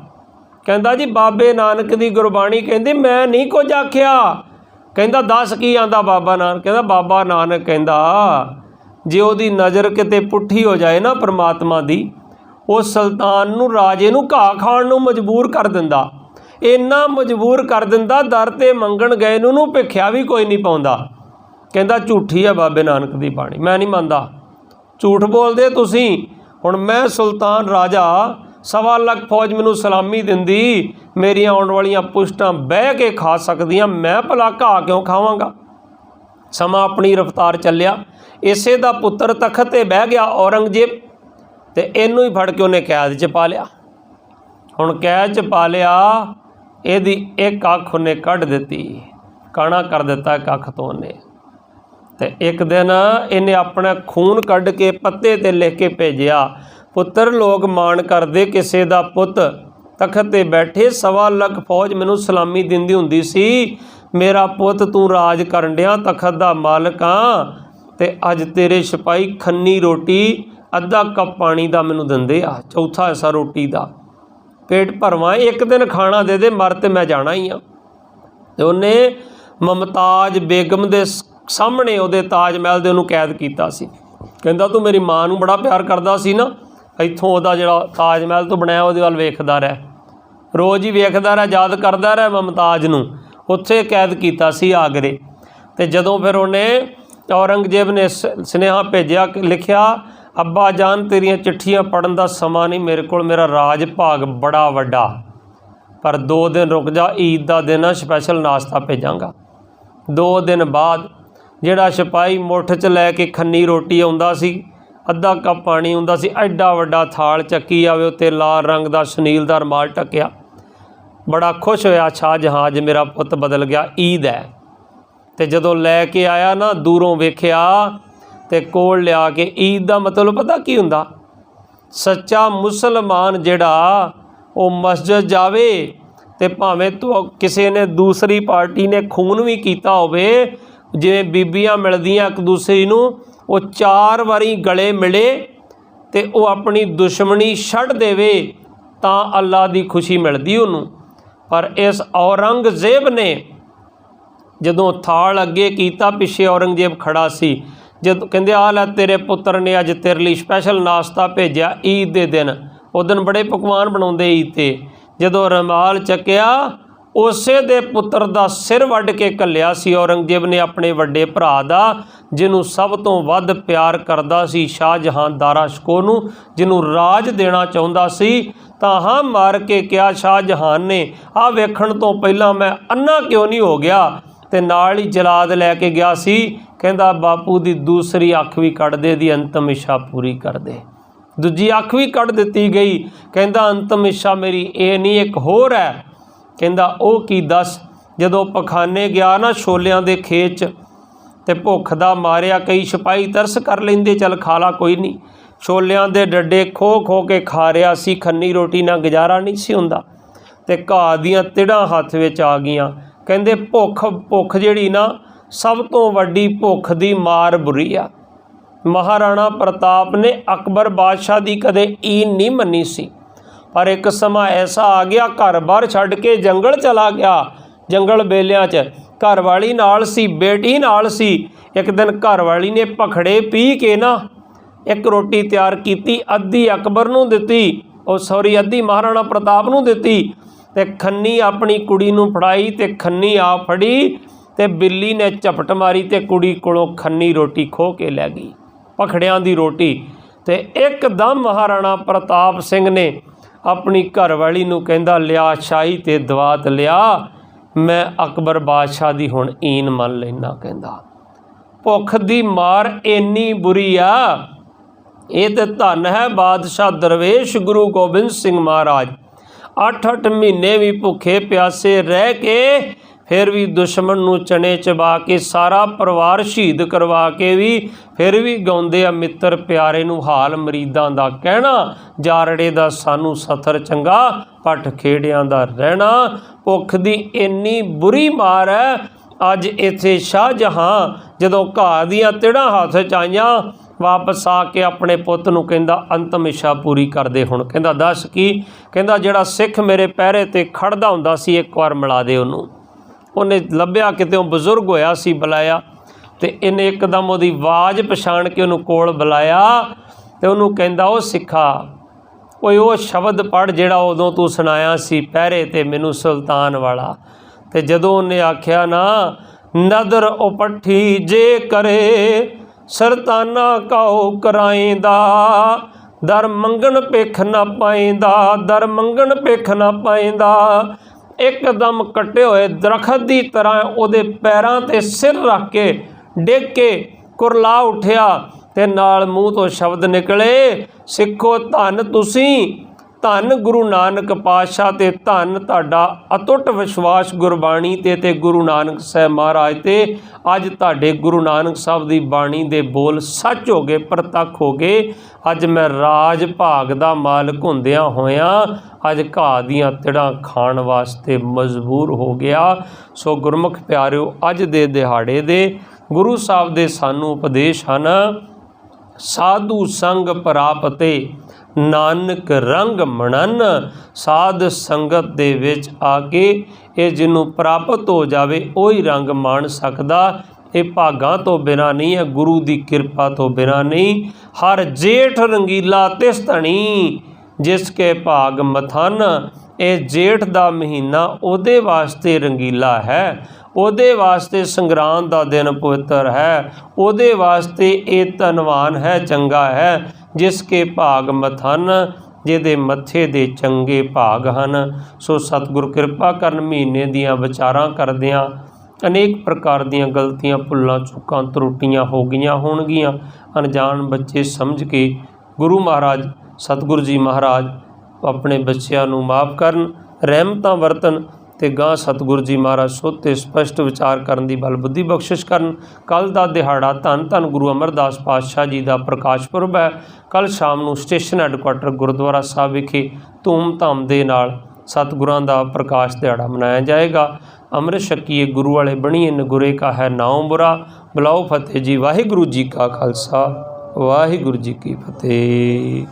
ਕਹਿੰਦਾ ਜੀ ਬਾਬੇ ਨਾਨਕ ਦੀ ਗੁਰਬਾਣੀ ਕਹਿੰਦੀ ਮੈਂ ਨਹੀਂ ਕੁਝ ਆਖਿਆ। ਕਹਿੰਦਾ ਦੱਸ ਕੀ ਆਂਦਾ ਬਾਬਾ ਨਾਨਕ? ਕਹਿੰਦਾ ਬਾਬਾ ਨਾਨਕ ਕਹਿੰਦਾ ਜੇ ਉਹਦੀ ਨਜ਼ਰ ਕਿਤੇ ਪੁੱਠੀ ਹੋ ਜਾਏ ਨਾ ਪਰਮਾਤਮਾ ਦੀ, ਉਹ ਸੁਲਤਾਨ ਨੂੰ, ਰਾਜੇ ਨੂੰ ਘਾਹ ਖਾਣ ਨੂੰ ਮਜਬੂਰ ਕਰ ਦਿੰਦਾ। ਇੰਨਾ ਮਜਬੂਰ ਕਰ ਦਿੰਦਾ ਦਰ 'ਤੇ ਮੰਗਣ ਗਏ ਨੂੰ ਉਹਨੂੰ ਭਿੱਖਿਆ ਵੀ ਕੋਈ ਨਹੀਂ ਪਾਉਂਦਾ। ਕਹਿੰਦਾ ਝੂਠੀ ਹੈ ਬਾਬੇ ਨਾਨਕ ਦੀ ਬਾਣੀ, ਮੈਂ ਨਹੀਂ ਮੰਨਦਾ, ਝੂਠ ਬੋਲਦੇ ਤੁਸੀਂ। ਹੁਣ ਮੈਂ ਸੁਲਤਾਨ ਰਾਜਾ, 1.25 ਲੱਖ ਫੌਜ ਮੈਨੂੰ ਸਲਾਮੀ ਦਿੰਦੀ, ਮੇਰੀਆਂ ਆਉਣ ਵਾਲੀਆਂ ਪੁਸ਼ਤਾਂ ਬਹਿ ਕੇ ਖਾ ਸਕਦੀਆਂ, ਮੈਂ ਭਲਾ ਘਾਹ ਕਿਉਂ ਖਾਵਾਂਗਾ? ਸਮਾਂ ਆਪਣੀ ਰਫਤਾਰ ਚੱਲਿਆ। ਇਸੇ ਦਾ ਪੁੱਤਰ ਤਖਤ 'ਤੇ ਬਹਿ ਗਿਆ ਔਰੰਗਜ਼ੇਬ, ਤੇ ਇਹਨੂੰ ਹੀ ਫੜ ਕੇ ਉਹਨੇ ਕੈਦ 'ਚ ਪਾ ਲਿਆ। ਹੁਣ ਕੈਦ 'ਚ ਪਾ ਲਿਆ, ਇਹਦੀ ਇੱਕ ਅੱਖ ਉਹਨੇ ਕੱਢ ਦਿੱਤੀ, ਕਾਣਾ ਕਰ ਦਿੱਤਾ ਇੱਕ ਅੱਖ ਤੋਂ ਉਹਨੇ। ਤੇ ਇੱਕ ਦਿਨ ਇਹਨੇ ਆਪਣਾ ਖੂਨ ਕੱਢ ਕੇ ਪੱਤੇ 'ਤੇ ਲਿਖ ਕੇ ਭੇਜਿਆ, ਪੁੱਤਰ ਲੋਕ ਮਾਣ ਕਰਦੇ ਕਿਸੇ ਦਾ ਪੁੱਤ ਤਖਤ 'ਤੇ ਬੈਠੇ, 1.25 ਲੱਖ ਫੌਜ ਮੈਨੂੰ ਸਲਾਮੀ ਦਿੰਦੀ ਹੁੰਦੀ ਸੀ, ਮੇਰਾ ਪੁੱਤ ਤੂੰ ਰਾਜ ਕਰਨ ਡਿਆ, ਤਖਤ ਦਾ ਮਾਲਕ ਆ, ਤੇ ਅੱਜ ਤੇਰੇ ਸਿਪਾਹੀ ਖੰਨੀ ਰੋਟੀ ਅੱਧਾ ਕੱਪ ਪਾਣੀ ਦਾ ਮੈਨੂੰ ਦਿੰਦੇ ਆ, ਚੌਥਾ ਹਿੱਸਾ ਰੋਟੀ ਦਾ, ਪੇਟ ਭਰਵਾਂ, ਇੱਕ ਦਿਨ ਖਾਣਾ ਦੇ ਦੇ, ਮਰ ਤੇ ਮੈਂ ਜਾਣਾ ਹੀ ਆ। ਤੇ ਉਹਨੇ ਮੁਮਤਾਜ਼ ਬੇਗਮ ਦੇ ਸਾਹਮਣੇ ਉਹਦੇ ਤਾਜ ਮਹਿਲ ਦੇ ਉਹਨੂੰ ਕੈਦ ਕੀਤਾ ਸੀ। ਕਹਿੰਦਾ ਤੂੰ ਮੇਰੀ ਮਾਂ ਨੂੰ ਬੜਾ ਪਿਆਰ ਕਰਦਾ ਸੀ ਨਾ, ਇੱਥੋਂ ਉਹਦਾ ਜਿਹੜਾ ਤਾਜ ਮਹਿਲ ਤੋਂ ਬਣਾਇਆ ਉਹਦੇ ਵੱਲ ਵੇਖਦਾ ਰਹਿ, रोज़ ही वेखदा रहा, याद करदा रहा मुमताज़ नूं। उत्थे कैद कीता सी आगरे। ते जदों फिर उन्हें औरंगजेब ने सुनेहा भेजिया, लिखिया, अब्बा जान तेरियां चिट्ठियां पढ़न दा समा नहीं मेरे कोल, मेरा राज भाग बड़ा वड्डा, पर 2 दिन रुक जा, ईद दा दिन आ, स्पैशल नाश्ता भेजांगा। 2 दिन बाद जिहड़ा सिपाही मुठ च लैके खन्नी रोटी आउंदा सी, अद्धा कप पानी हुंदा सी, एडा वड्डा थाल चक्की आवे, उत्ते लाल रंग दा सुनील दा रुमाल टक्या। बड़ा खुश होया शाहजहां, अज मेरा पुत बदल गया, ईद है। ते जदों लैके आया ना, दूरों वेख्या ते कोल लिया के, ईद दा मतलब पता की हुंदा? सच्चा मुसलमान जिहड़ा वो मस्जिद जावे ते भावें तो किसी ने दूसरी पार्टी ने खून भी कीता होवे, जिवें बीबियां मिलदियां एक दूसरी नूं, वो 4 वारी गले मिले ते वो अपनी दुश्मनी छड्ड देवे तां अल्लाह दी खुशी मिलदी उन्होंने। पर इस औरंगजेब ने जदों थाल अगे कीता, पिछे औरंगजेब खड़ा सी, जदों कहंदे आ लै तेरे पुत्र ने अज तेरे लिए स्पैशल नाश्ता भेजिया ईद दे दिन। उस दिन बड़े पकवान बनाउंदे ईद ते। जदों रुमाल चक्या, उसे दे पुत्र दा सिर वड्ढ के घल्लिया सी औरंगजेब ने अपने वड्डे भरा दा, जिन्हों सब तो वध प्यार करदा सी, शाहजहां दारा शिकोह नूं, जिन्हों राज देना चाहुंदा सी। तां हाँ मार के कहा शाहजहां ने, आ वेखण तो पहलां मैं अन्ना क्यों नहीं हो गया? ते नाल ही जलाद लैके गया सी, कहंदा बापू दी दूसरी अख भी कढ़ दे, दी अंतम इच्छा पूरी कर दे। दूजी अख भी कढ़ दित्ती गई। कहंदा अंतम इच्छा मेरी ये नहीं, एक होर है। कहंदा ओ की दस? जदों पखाने गया ना छोलियां दे खेत च, ते भुख दा मारिया कई सिपाही तरस कर लेंदे, चल खा ला कोई नहीं। छोलियां दे डड्डे खो खो के खा रहा सी, खन्नी रोटी ना गुजारा नहीं सी हुंदा, ते घाह दियां तिड़ां हत्थ विच आ गईयां। कहंदे भुख जिहड़ी ना सब तो वड्डी भुख दी मार बुरी आ। महाराणा प्रताप ने अकबर बादशाह की कदे ईन नहीं मनी सी, पर एक समा ऐसा आ गया, घर बार छड्ड के जंगल चला गया। जंगल बेलियां च घर वाली नाल सी, बेटी नाल सी। एक दिन घर वाली ने भखड़े पी के ना एक रोटी तैयार की, अद्धी अकबर नूं दित्ती, अद्धी महाराणा प्रताप नूं दित्ती, ते खन्नी अपनी कुड़ी नूं फड़ाई, ते खन्नी आ फड़ी, ते बिल्ली ने झपट मारी ते कुड़ी कोलों खन्नी रोटी खो के लै गई, भखड़ियां दी रोटी। ते एकदम महाराणा प्रताप सिंह ने अपनी घरवाली नूं कहंदा, लिया शाही ते दवात लिया, मैं अकबर बादशाह दी हुण ईन मन लेना। कहंदा भुख दी मार इन्नी बुरी आ, ये ते धन है बादशाह दरवेश गुरु गोबिंद सिंह महाराज। 8-8 महीने भी भुखे प्यासे रह के, फिर भी दुश्मन नूं चने चबा के, सारा परिवार शहीद करवा के भी फिर भी गाउंदे आ, मित्र प्यारे नूं हाल मरीदां दा कहना, जारड़े दा सानू सथर चंगा, पट खेड़ियां दा रहना। भुख दी इन्नी बुरी मार है। अज इत्थे शाहजहां जदों घाह दियां तिड़ां हत्थ च आईयां, वापस आके अपने पुੱਤ ਨੂੰ ਕਹਿੰਦਾ अंतम इच्छा पूरी कर दे। ਹੁਣ ਕਹਿੰਦਾ दस की? ਕਹਿੰਦਾ ਜਿਹੜਾ सिख मेरे पैरे ते खड़दा ਹੁੰਦਾ ਸੀ, एक बार मिला दे ਉਹਨੂੰ। ਉਹਨੇ ਲੱਭਿਆ ਕਿਤੇੋਂ ਬਜ਼ੁਰਗ ਹੋਇਆ ਸੀ, ਬੁਲਾਇਆ, ਤੇ ਇਹਨੇ ਇੱਕਦਮ ਉਹਦੀ ਆਵਾਜ਼ ਪਛਾਣ ਕੇ ਉਹਨੂੰ ਕੋਲ ਬੁਲਾਇਆ, ਤੇ ਉਹਨੂੰ ਕਹਿੰਦਾ ਉਹ ਸਿੱਖਾ, ਓਏ ਉਹ ਸ਼ਬਦ ਪੜ੍ਹ ਜਿਹੜਾ ਉਦੋਂ ਤੂੰ ਸੁਣਾਇਆ ਸੀ ਪਹਿਰੇ ਤੇ ਮੈਨੂੰ ਸੁਲਤਾਨ ਵਾਲਾ। ਤੇ ਜਦੋਂ ਉਹਨੇ ਆਖਿਆ ਨਾ, ਨਦਰ ਉਪੱਠੀ ਜੇ ਕਰੇ ਸਰਤਾਨਾ ਕਾਉ ਕਰਾਏਂਦਾ, दर मंगण भिख ना पाएंदा, दर मंगण भिख ना पाएंदा। एकदम कट्टे हुए दरखत की तरह उहदे पैरां ते सिर रख के डिग के कुरला उठिया, ते नाल मूँह तो शब्द निकले, सिखो धन तुसीं, धन गुरु नानक पातशाह, ते धन तुहाडा अतुट विश्वास गुरबाणी ते गुरु नानक साहब महाराज ते। अज तुहाडे गुरु नानक साहब की बाणी दे बोल सच हो गए, प्रतख हो गए। अज मैं राज भाग दा मालक हुंदियां होया अज घाह दियां तिड़ां खाण वास्ते मजबूर हो गया। सो गुरमुख प्यारिओ, अज दे दिहाड़े दे गुरु साहब दे सानू उपदेश हन, साधु संग प्रापते नानक रंग मनन। साध संगत दे विच आके ये जिन्हों प्राप्त हो जावे वही रंग मान सकदा। ये भागां तो बिना नहीं है, गुरु की कृपा तो बिना नहीं। हर जेठ रंगीला तिस धनी, जिसके भाग मथन, ਇਹ ਜੇਠ ਦਾ ਮਹੀਨਾ ਉਹਦੇ ਵਾਸਤੇ ਰੰਗੀਲਾ ਹੈ, ਉਹਦੇ ਵਾਸਤੇ ਸੰਗਰਾਂਦ ਦਾ ਦਿਨ ਪਵਿੱਤਰ ਹੈ, ਉਹਦੇ ਵਾਸਤੇ ਇਹ ਧਨਵਾਨ ਹੈ, ਚੰਗਾ ਹੈ, ਜਿਸ ਕੇ ਭਾਗ ਮਥਨ, ਜਿਹਦੇ ਮੱਥੇ ਦੇ ਚੰਗੇ ਭਾਗ ਹਨ। ਸੋ ਸਤਿਗੁਰ ਕਿਰਪਾ ਕਰਨ, ਮਹੀਨੇ ਦੀਆਂ ਵਿਚਾਰਾਂ ਕਰਦਿਆਂ ਅਨੇਕ ਪ੍ਰਕਾਰ ਦੀਆਂ ਗਲਤੀਆਂ, ਭੁੱਲਾਂ, ਚੁੱਕਾਂ, ਤਰੁੱਟੀਆਂ ਹੋ ਗਈਆਂ ਹੋਣਗੀਆਂ। ਅਣਜਾਣ ਬੱਚੇ ਸਮਝ ਕੇ ਗੁਰੂ ਮਹਾਰਾਜ ਸਤਿਗੁਰੂ ਜੀ ਮਹਾਰਾਜ ਆਪਣੇ ਬੱਚਿਆਂ ਨੂੰ ਮਾਫ ਕਰਨ, ਰਹਿਮਤਾਂ ਵਰਤਣ ਅਤੇ ਗਾਂ ਸਤਿਗੁਰੂ ਜੀ ਮਹਾਰਾਜ ਸੁੱਧ ਅਤੇ ਸਪਸ਼ਟ ਵਿਚਾਰ ਕਰਨ ਦੀ ਬਲ ਬੁੱਧੀ ਬਖਸ਼ਿਸ਼ ਕਰਨ। ਕੱਲ੍ਹ ਦਾ ਦਿਹਾੜਾ ਧੰਨ ਧੰਨ ਗੁਰੂ ਅਮਰਦਾਸ ਪਾਤਸ਼ਾਹ ਜੀ ਦਾ ਪ੍ਰਕਾਸ਼ ਪੁਰਬ ਹੈ। ਕੱਲ੍ਹ ਸ਼ਾਮ ਨੂੰ ਸਟੇਸ਼ਨ ਹੈੱਡਕੁਆਟਰ ਗੁਰਦੁਆਰਾ ਸਾਹਿਬ ਵਿਖੇ ਧੂਮ ਧਾਮ ਦੇ ਨਾਲ ਸਤਿਗੁਰਾਂ ਦਾ ਪ੍ਰਕਾਸ਼ ਦਿਹਾੜਾ ਮਨਾਇਆ ਜਾਏਗਾ। ਅੰਮ੍ਰਿਤ ਛਕੀਏ, ਗੁਰੂ ਵਾਲੇ ਬਣੀਏ, ਨਗੁਰੇ ਕਾ ਹੈ ਨਾਉ ਬੁਰਾ। ਬੁਲਾਓ ਫਤਿਹ ਜੀ। ਵਾਹਿਗੁਰੂ ਜੀ ਕਾ ਖਾਲਸਾ, ਵਾਹਿਗੁਰੂ ਜੀ ਕੀ ਫਤਿਹ।